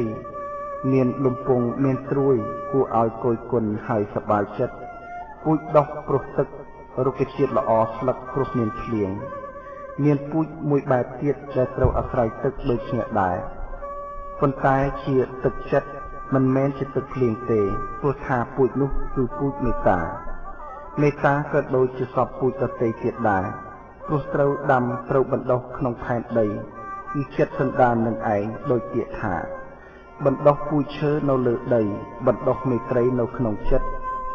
មានលំពងមានត្រួយគួរឲ្យគយគន់ហើយសប្បាយចិត្តពូជដុះព្រោះទឹក រុក្ខជាតិល្អស្លឹកព្រោះមានភ្លៀងមានពូជមួយបែបទៀតដែលត្រូវអាស្រ័យទឹកដូចគ្នាដែរប៉ុន្តែជាទឹកចិត្តមិនមែនជាទឹកភ្លៀងទេព្រោះថាពូជនោះគឺពូជមេត្តាមេត្តាក៏ដូចជាសពពូជដទៃទៀតដែរព្រោះត្រូវដាំត្រូវបណ្ដុះក្នុងផែនដីគឺចិត្តសន្តាននឹងឯងដូចពាក្យថាបណ្ដុះពូជឈើនៅលើដីបណ្ដុះមេត្រីនៅក្នុងចិត្ត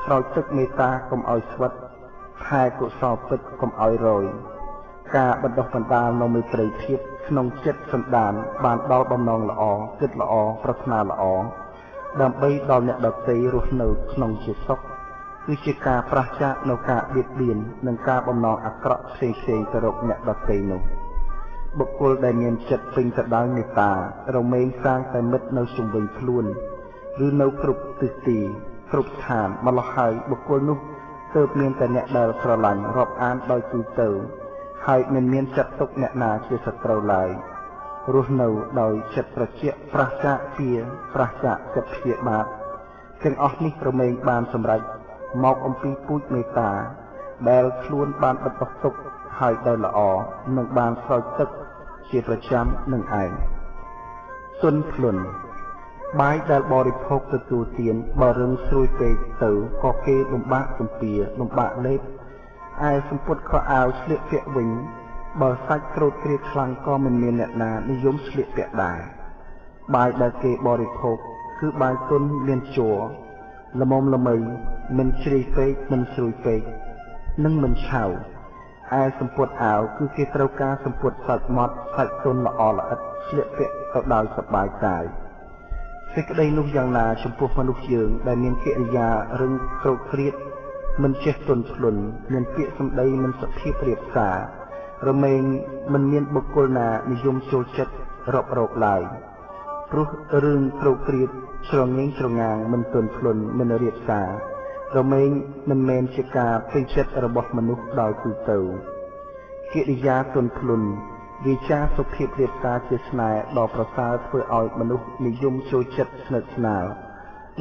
ស្រោចទឹកមេត្តាកុំឲ្យស្វិតថែកុសលពិតកុំឲ្យរយការបណ្ដុះបណ្ដាលនៅមេត្រីភាពក្នុងចិត្តសន្តានបានដល់បំណងល្អគិតល្អប្រាថ្នាល្អដើម្បីដល់អ្នកដទៃរស់នៅក្នុងជាសុខគឺជាការប្រះចាកនៅការបៀតបៀននិងការបំណងអាក្រក់ផ្សេងៗទៅរកអ្នកដទៃនោះបុគ្គលដែលមានចិត្តពេញទៅដោយមេត្តារមែងសាងតែមិត្តនៅជុំវិញខ្លួនឬនៅគ្រប់ទិសទីគ្រប់ស្ថានម្ល៉េះហើយបុគ្គលនោះទើបមានតែអ្នកដែលស្រឡាញ់រាប់អានដោយទូទៅហើយមិនមានចិត្តទុកអ្នកណាជាសត្រូវឡើយរស់នៅដោយចិត្តត្រជាក់ប្រះចាកជាប្រះចាកចិត្តព្យាបាទទាំងអស់នេះរមែងបានសម្រេចមកអំពីពូជមេត្តាដែលខ្លួនបានបិទបទុកហើយដោយល្អនឹងបានស្រោចទឹកជាប្រចាំនឹងឯងទុនភ្លុនបាយដែលបរិភោគទទួលទានបើរឹងស្រួយពេកទៅក៏គេលំបាកទំពាលំបាកលេបឯសម្ពុតខោអាវស្លៀកពាក់វិញបើសាច់ក្រូតក្រៀតខ្លាំងក៏មិនមានអ្នកណានិយមស្លៀកពាក់ដែរបាយដែលគេបរិភោគគឺបាយទុនមានជ័រល្មមល្មៃមិនជ្រៃពេកមិនស្រួយពេកនិងមិនឆៅឯសម្ពុតអាវគឺគេត្រូវការសម្ពុតសាច់ម៉ត់សាច់ទុនល្អល្អិតស្លៀកពាក់ទៅដោយសប្បាយកាយសេចក្តីនោះយ៉ាងណាចំពោះមនុស្សយើងដែលមានកិរិយារឹងក្រោកគ្រៀតមិនចេះទន់ភ្លន់មានពាក្យសម្ដីមិនសុភាពរៀបសាររមែងមិនមានបុគ្គលណានិយមចូលចិត្តរាប់រកឡើយព្រោះរឿងក្រោកគ្រៀតស្រងៀងស្រងាងមិនទន់ភ្លន់មិនរៀបសាររមែងមិនមែនជាការពេញចិត្តរបស់មនុស្សដោយទូទៅកិរិយាទន់ភ្លន់វិចារសុភាពរៀបការជាស្នេហ៍ដ៏ប្រសើរធ្វើឲ្យមនុស្សនិយមចូលចិត្តស្និទ្ធស្នាល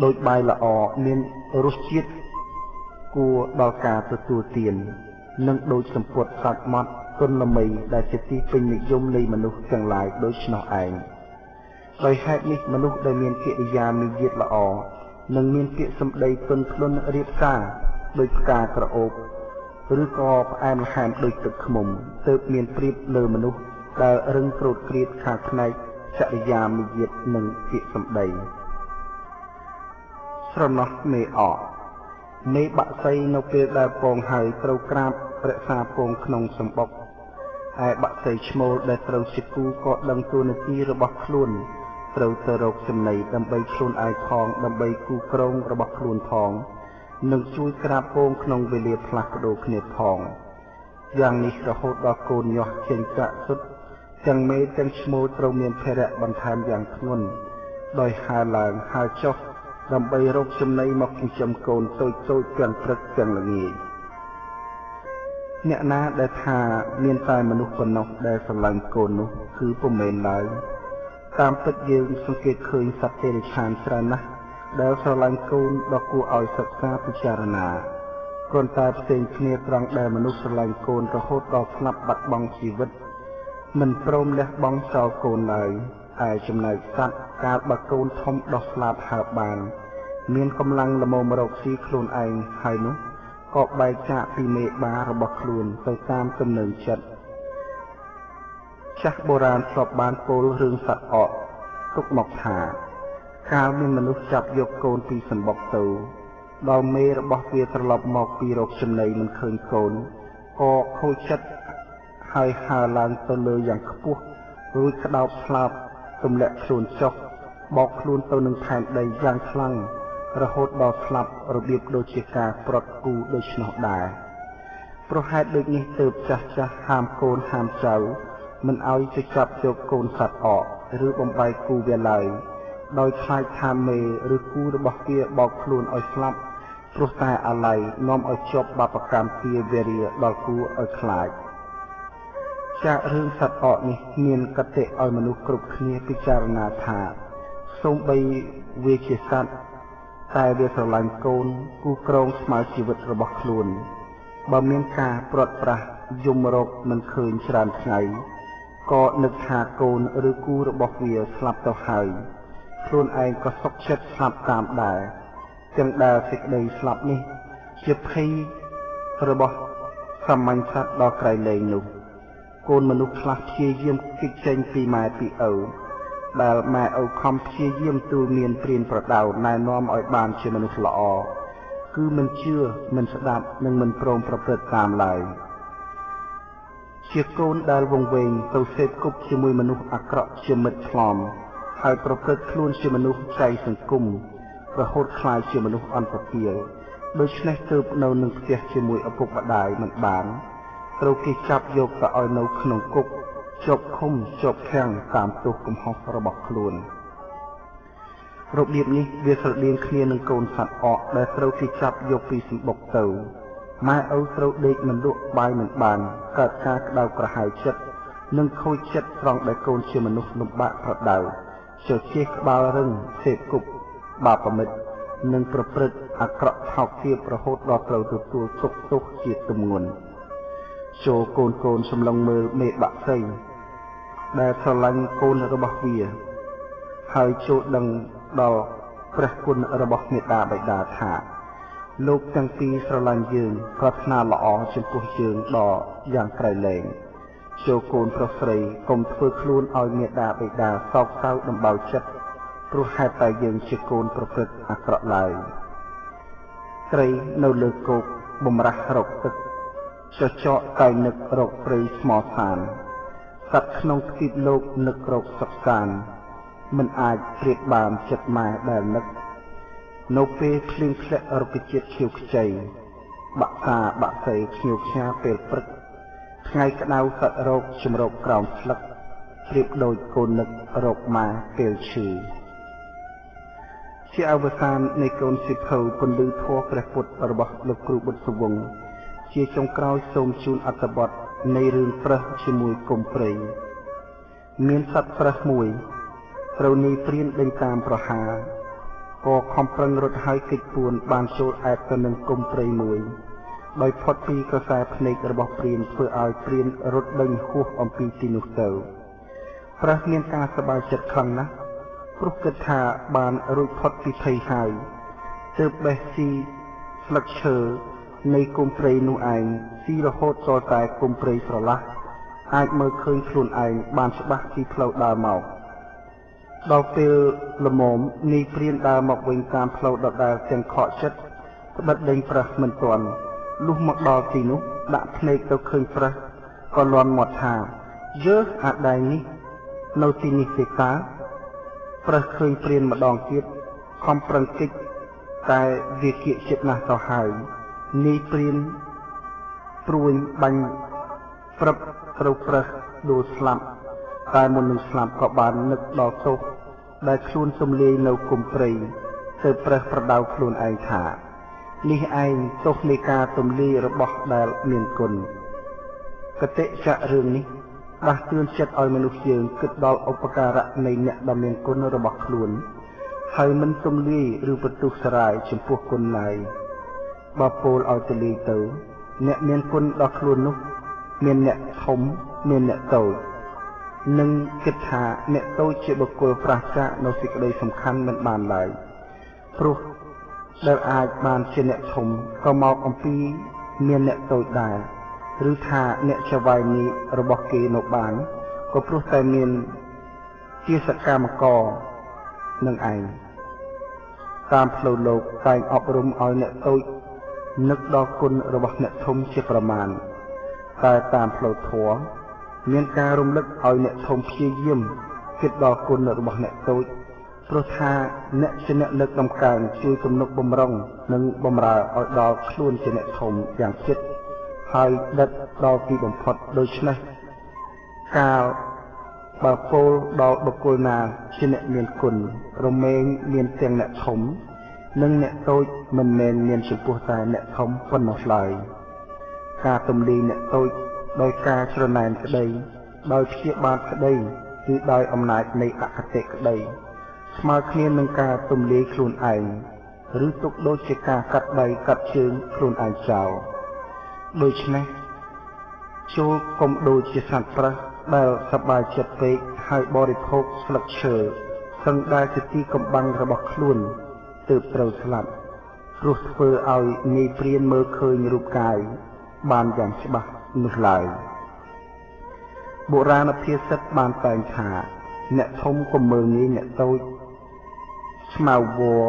ដោយបាយល្អមានរសជាតិគួរដល់ការទទួលទាននិងដូចសម្ពុតសាច់ម៉ត់ទុនល្មីដែលជាទីពេញនិយមនៃមនុស្សទាំងឡាយដូច្នោះឯងដោយហេតុនេះមនុស្សដែលមានកិរិយាមារយាទល្អនិងមានពាក្យសម្ដីទន់ភ្លន់រៀបការដោយផ្កាក្រអូបឬក៏ផ្អែមល្ហែមដូចទឹកឃ្មុំទើបមានប្រៀបលើមនុស្សដែលរឹងក្រោតក្រៀតខាងផ្នែកចរិយាមារយាទនិងពាក្យសម្ដីស្រណោះមេអកមេបាក់សីនៅពេលដែលពងហើយត្រូវក្រាបរក្សាពងក្នុងសម្បុកឯបាក់សីឈ្មោលដែលត្រូវជាគូក៏ដឹងតួនាទីរបស់ខ្លួនត្រូវទៅរកចំណីដើម្បីខ្លួនឯងផងដើម្បីគូក្រងរបស់ខ្លួនផងនិងជួយក្រាបពងក្នុងវេលាផ្លាស់ប្ដូរគ្នាផងយ៉ាងនេះរហូតដល់កូនញាស់ចេញកាក់សុទ្ធទាំងមេទាំងឈ្មោលត្រូវមានភារៈបន្ថែមយ៉ាងធ្ងន់ដោយហើរឡើងហើរចុះដើម្បីរកចំណីមកចិញ្ចឹមកូនតូចៗទាំងព្រឹកទាំងល្ងាចអ្នកណាដែលថាមានតែមនុស្សប៉ុណ្ណោះដែលស្រឡាញ់កូននោះគឺពុំមែនឡើយតាមពិតយើងសង្កេតឃើញសត្វទេរឆានច្រើនណាស់ដែលស្រឡាញ់កូនដ៏គួរឲ្យសិក្សាពិចារណាគ្រាន់តែផ្សេងគ្នាត្រង់ដែលមនុស្សស្រឡាញ់កូនរហូតដល់ស្លាប់បាត់បង់ជីវិតមិនព្រមលះបង់ចោលកូនឡើយឯចំណែកសត្វកាលបើកូនធំដោះស្លាប់ហើបបានមានកម្លាំងល្មមរកស៊ីខ្លួនឯងហើយនោះក៏បែកចាកពីមេបារបស់ខ្លួនទៅតាមទំនឹងចិត្តចាស់បុរាណធ្លាប់បានពោលរឿងសត្វអកទុកមកថាកាលមានមនុស្សចាប់យកកូនពីសម្បុកទៅដល់មេរបស់វាត្រឡប់មកពីរកចំណីមិនឃើញកូនក៏ខូចចិត្តហើយហើរឡើងទៅលើយ៉ាងខ្ពស់រួចក្តោបស្លាប់ទម្លាក់ខ្លួនចុះបោកខ្លួនទៅនឹងផែនដីយ៉ាងខ្លាំងរហូតដល់ស្លាប់របៀបដូចជាការប្រត់គូដូច្នោះដែរប្រហែលដូចនេះទើបចាស់ហាមកូនហាមចៅមិនឲ្យទៅចាប់យកកូនសត្វអកឬបំបែកគូវាឡើយដោយខ្លាចថាមេឬគូរបស់វាបោកខ្លួនឲ្យស្លាប់ព្រោះតែអាល័យនាំឲ្យជាប់បាបកម្មទាវេរាដល់គូឲ្យខ្លាចចាក់រឿងសត្វអកនេះមានកតិឲ្យមនុស្សគ្រប់គ្នាពិចារណាថាសូម្បីវាជាសត្វតែវាស្រឡាញ់កូនគូក្រងស្មើជីវិតរបស់ខ្លួន បើមានការព្រាត់ប្រាសយំរកមិនឃើញច្រើនថ្ងៃក៏នឹកថាកូនឬគូរបស់វាស្លាប់ទៅហើយខ្លួនឯងក៏សុខចិត្តស្លាប់តាមដែរទាំងដែលសេចក្តីស្លាប់នេះជាភ័យរបស់សាមញ្ញសត្វដ៏ក្រៃលែងនោះកូនមនុស្សខ្លះព្យាយាមគេចចេញពីម៉ែពីឪដែលម៉ែឪខំព្យាយាមទូលមានព្រានប្រដៅណែនាំឲ្យបានជាមនុស្សល្អគឺមិនជឿមិនស្ដាប់និងមិនព្រមប្រព្រឹត្តតាមឡើយជាកូនដែលវង្វេងទៅសេពគប់ជាមួយមនុស្សអាក្រក់ជាមិត្តថ្លមហើយប្រព្រឹត្តខ្លួនជាមនុស្សចៃសង្គមរហូតក្លាយជាមនុស្សអន់ពពាលដូច្នេះទើបនៅនឹងផ្ទះជាមួយឪពុកម្ដាយមិនបានត្រូវគេចាប់យកទៅឲ្យនៅក្នុងគុកជាប់ឃុំជាប់ឃាំងតាមទោសកំហុសរបស់ខ្លួនរបៀបនេះវាស្រដៀងគ្នានឹងកូនសត្វអកដែលត្រូវគេចាប់យកពីសម្បុកទៅម៉ែឪត្រូវដេកមិនលក់បាយមិនបានកើតការក្តៅក្រហាយចិត្តនិងខូចចិត្តត្រង់ដែលកូនជាមនុស្សលំបាកប្រដៅជជែកក្បាលរឹងសេពគប់បាបមិត្តនិងប្រព្រឹត្តអាក្រក់ថោកទាបរហូតដល់ត្រូវទទួលទុក្ខទោសជាទម្ងន់ចូលកូនសម្លឹងមើលមេបាក់សីដែលស្រឡាញ់កូនរបស់វាហើយចូលដឹងដល់ព្រះគុណរបស់មេត្តាបិតាថាលោកទាំងពីរស្រឡាញ់យើងប្រាថ្នាល្អចំពោះយើងដ៏យ៉ាងក្រៃលែងចូលកូនប្រុសស្រីកុំធ្វើខ្លួនឲ្យមេត្តាបិតាសោកសៅដំបៅចិត្តព្រោះហេតុតែយើងជាកូនប្រព្រឹត្តអាក្រក់ឡើយត្រីនៅលើគោកបំរាស់រកទឹកចចកតែនឹករកព្រៃស្មោសានសត្វក្នុងទ្វីបលោកនឹករកសុខសាន្តមិនអាចប្រៀបបានចិត្តម៉ែដែលនឹកនៅពេលភ្លៀងធ្លាក់រុក្ខជាតិខៀវខ្ចីបាក់សាបាក់សីខ្ញៀវខ្ញាពេលព្រឹកថ្ងៃក្តៅសត្វរោគជំរកក្រោមស្លឹកប្រៀបដូចកូននឹករកម៉ែពេលឈឺជាអវសាននៃកូនសិភៅពន្លឺធម៌ព្រះពុទ្ធរបស់លោកគ្រូបុត្រសុវង្សជាចុងក្រោយសូមជូនអត្ថបទនៃរឿងប្រើសជាមួយកុំព្រៃមានសត្វប្រើសមួយត្រូវនីព្រានដេញតាមប្រហារក៏ខំប្រឹងរត់ហើយគេចពួនបានចូលអែបទៅនឹងកុំព្រៃមួយដោយផុតពីក្រសែភ្នែករបស់ព្រានធ្វើឲ្យព្រានរត់ដេញហួសអំពីទីនោះទៅប្រើសមានការសប្បាយចិត្តខ្លាំងណាស់ព្រោះគិតថាបានរួចផុតពីភ័យហើយទើបបេះស៊ីស្លឹកឈើនៃកុំព្រៃនោះឯងស៊ីរហូតដល់តែកុំព្រៃស្រឡះអាចមើលឃើញខ្លួនឯងបានច្បាស់ពីផ្លូវដើរមកដល់ពេលល្មមនីព្រានដើរមកវិញតាមផ្លូវដដែលទាំងខកចិត្តត្បិតដេញប្រើសមិនទាន់លុះមកដល់ទីនោះដាក់ភ្នែកទៅឃើញប្រើសក៏លាន់មាត់ថាយើអាដែងនេះនៅទីនេះទេតាប្រើសឃើញព្រានម្ដងទៀតខំប្រឹងគេចតែវាគៀកចិត្តណាស់ទៅហើយនីព្រានព្រួញបាញ់ព្រឹបត្រូវប្រើសដួលស្លាប់តែមុននឹងស្លាប់ក៏បាននឹកដល់ទោសដែលខ្លួនទំលាយនៅគុំព្រៃទើបប្រើសប្រដៅខ្លួនឯងថានេះឯងទោសនៃការទំលាយរបស់ដែលមានគុណកតិចៈរឿងនេះដាស់តឿនចិត្តឲ្យមនុស្សយើងគិតដល់ឧបការៈនៃអ្នកដ៏មានគុណរបស់ខ្លួនហើយមិនទំលាយឬបន្ទុះសារាយចំពោះគុណឡើយបើពោលឲ្យទលាយទៅអ្នកមានគុណដល់ខ្លួននោះមានអ្នកធំមានអ្នកតូចនឹងគិតថាអ្នកតូចជាបុគ្គលប្រះចាកនៅសេចក្តីសំខាន់មិនបានឡើយព្រោះដែលអាចបានជាអ្នកធំក៏មកអំពីមានអ្នកតូចដែរឬថាអ្នកចវាយនេះរបស់គេនៅបានក៏ព្រោះតែមានជាសកម្មករនឹងឯងតាមផ្លូវលោកតែងអប់រំឲ្យអ្នកតូចនឹកដល់គុណរបស់អ្នកធំជាប្រមាណតែតាមផ្លូវធម៌មានការរំលឹកឲ្យអ្នកធំព្យាយាមគិតដល់គុណរបស់អ្នកតូចព្រោះថាអ្នកជាអ្នកលើកដំកើងជួយទំនុកបំរុងនិងបំរើឲ្យដល់ខ្លួនជាអ្នកធំយ៉ាងជិតហើយដិតដល់ទីបំផុតដូច្នេះកាលបើពោលដល់បុគ្គលណាជាអ្នកមានគុណរមែងមានទាំងអ្នកធំនិងអ្នកតូចមិនមែនមានចំពោះតែអ្នកធំប៉ុណ្ណោះឡើយការទំលាយអ្នកតូចដោយការច្រណែនក្តីដោយព្យាបាទក្តីគឺដោយអំណាចនៃអគតិក្តីស្មើគ្នានឹងការទំលាយខ្លួនឯងឬទុកដូចជាការកាត់ដៃកាត់ជើងខ្លួនឯងចោល ដូច្នេះចូលកុំដូចជាសត្វប្រើសដែលសប្បាយចិត្តពេកហើយបរិភោគស្លឹកឈើសឹងដែលជាទីកំបាំងរបស់ខ្លួនទើបត្រូវស្លាប់ព្រោះធ្វើឲ្យងាយព្រានមើលឃើញរូបកាយបានយ៉ាងច្បាស់នោះឡើយបុរាណភាសិតបានតែងថាអ្នកធំកុំមើលងាយអ្នកតូចស្មៅវ័រ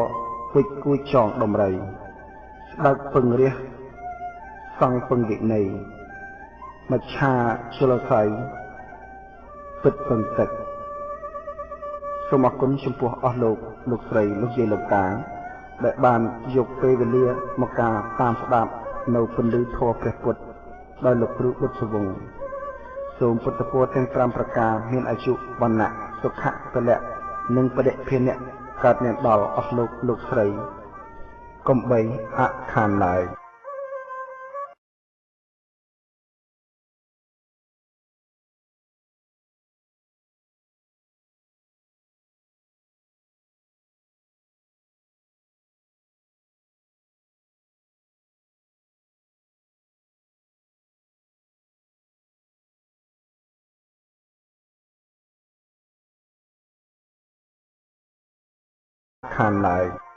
វិចគួយចងដំរីស្ដេចពឹងរះសង្ឃពឹងវិន័យមច្ឆាជលស័យពិតពឹងទឹកសូមអរគុណចំពោះអស់លោកស្រីលោកយាយលោកតាដែលបានយកពេលវេលាមកការតាមស្ដាប់នៅពន្លឺធម៌ព្រះពុទ្ធដោយលោកគ្រូបុត្រសវង្សសូមពុទ្ធពរទាំង5ប្រការមានអាយុវណ្ណៈសុខៈពលៈនិងបដិភានៈកើតមានដល់អស់លោកស្រីកុំបីអខានឡើយខានឡើយ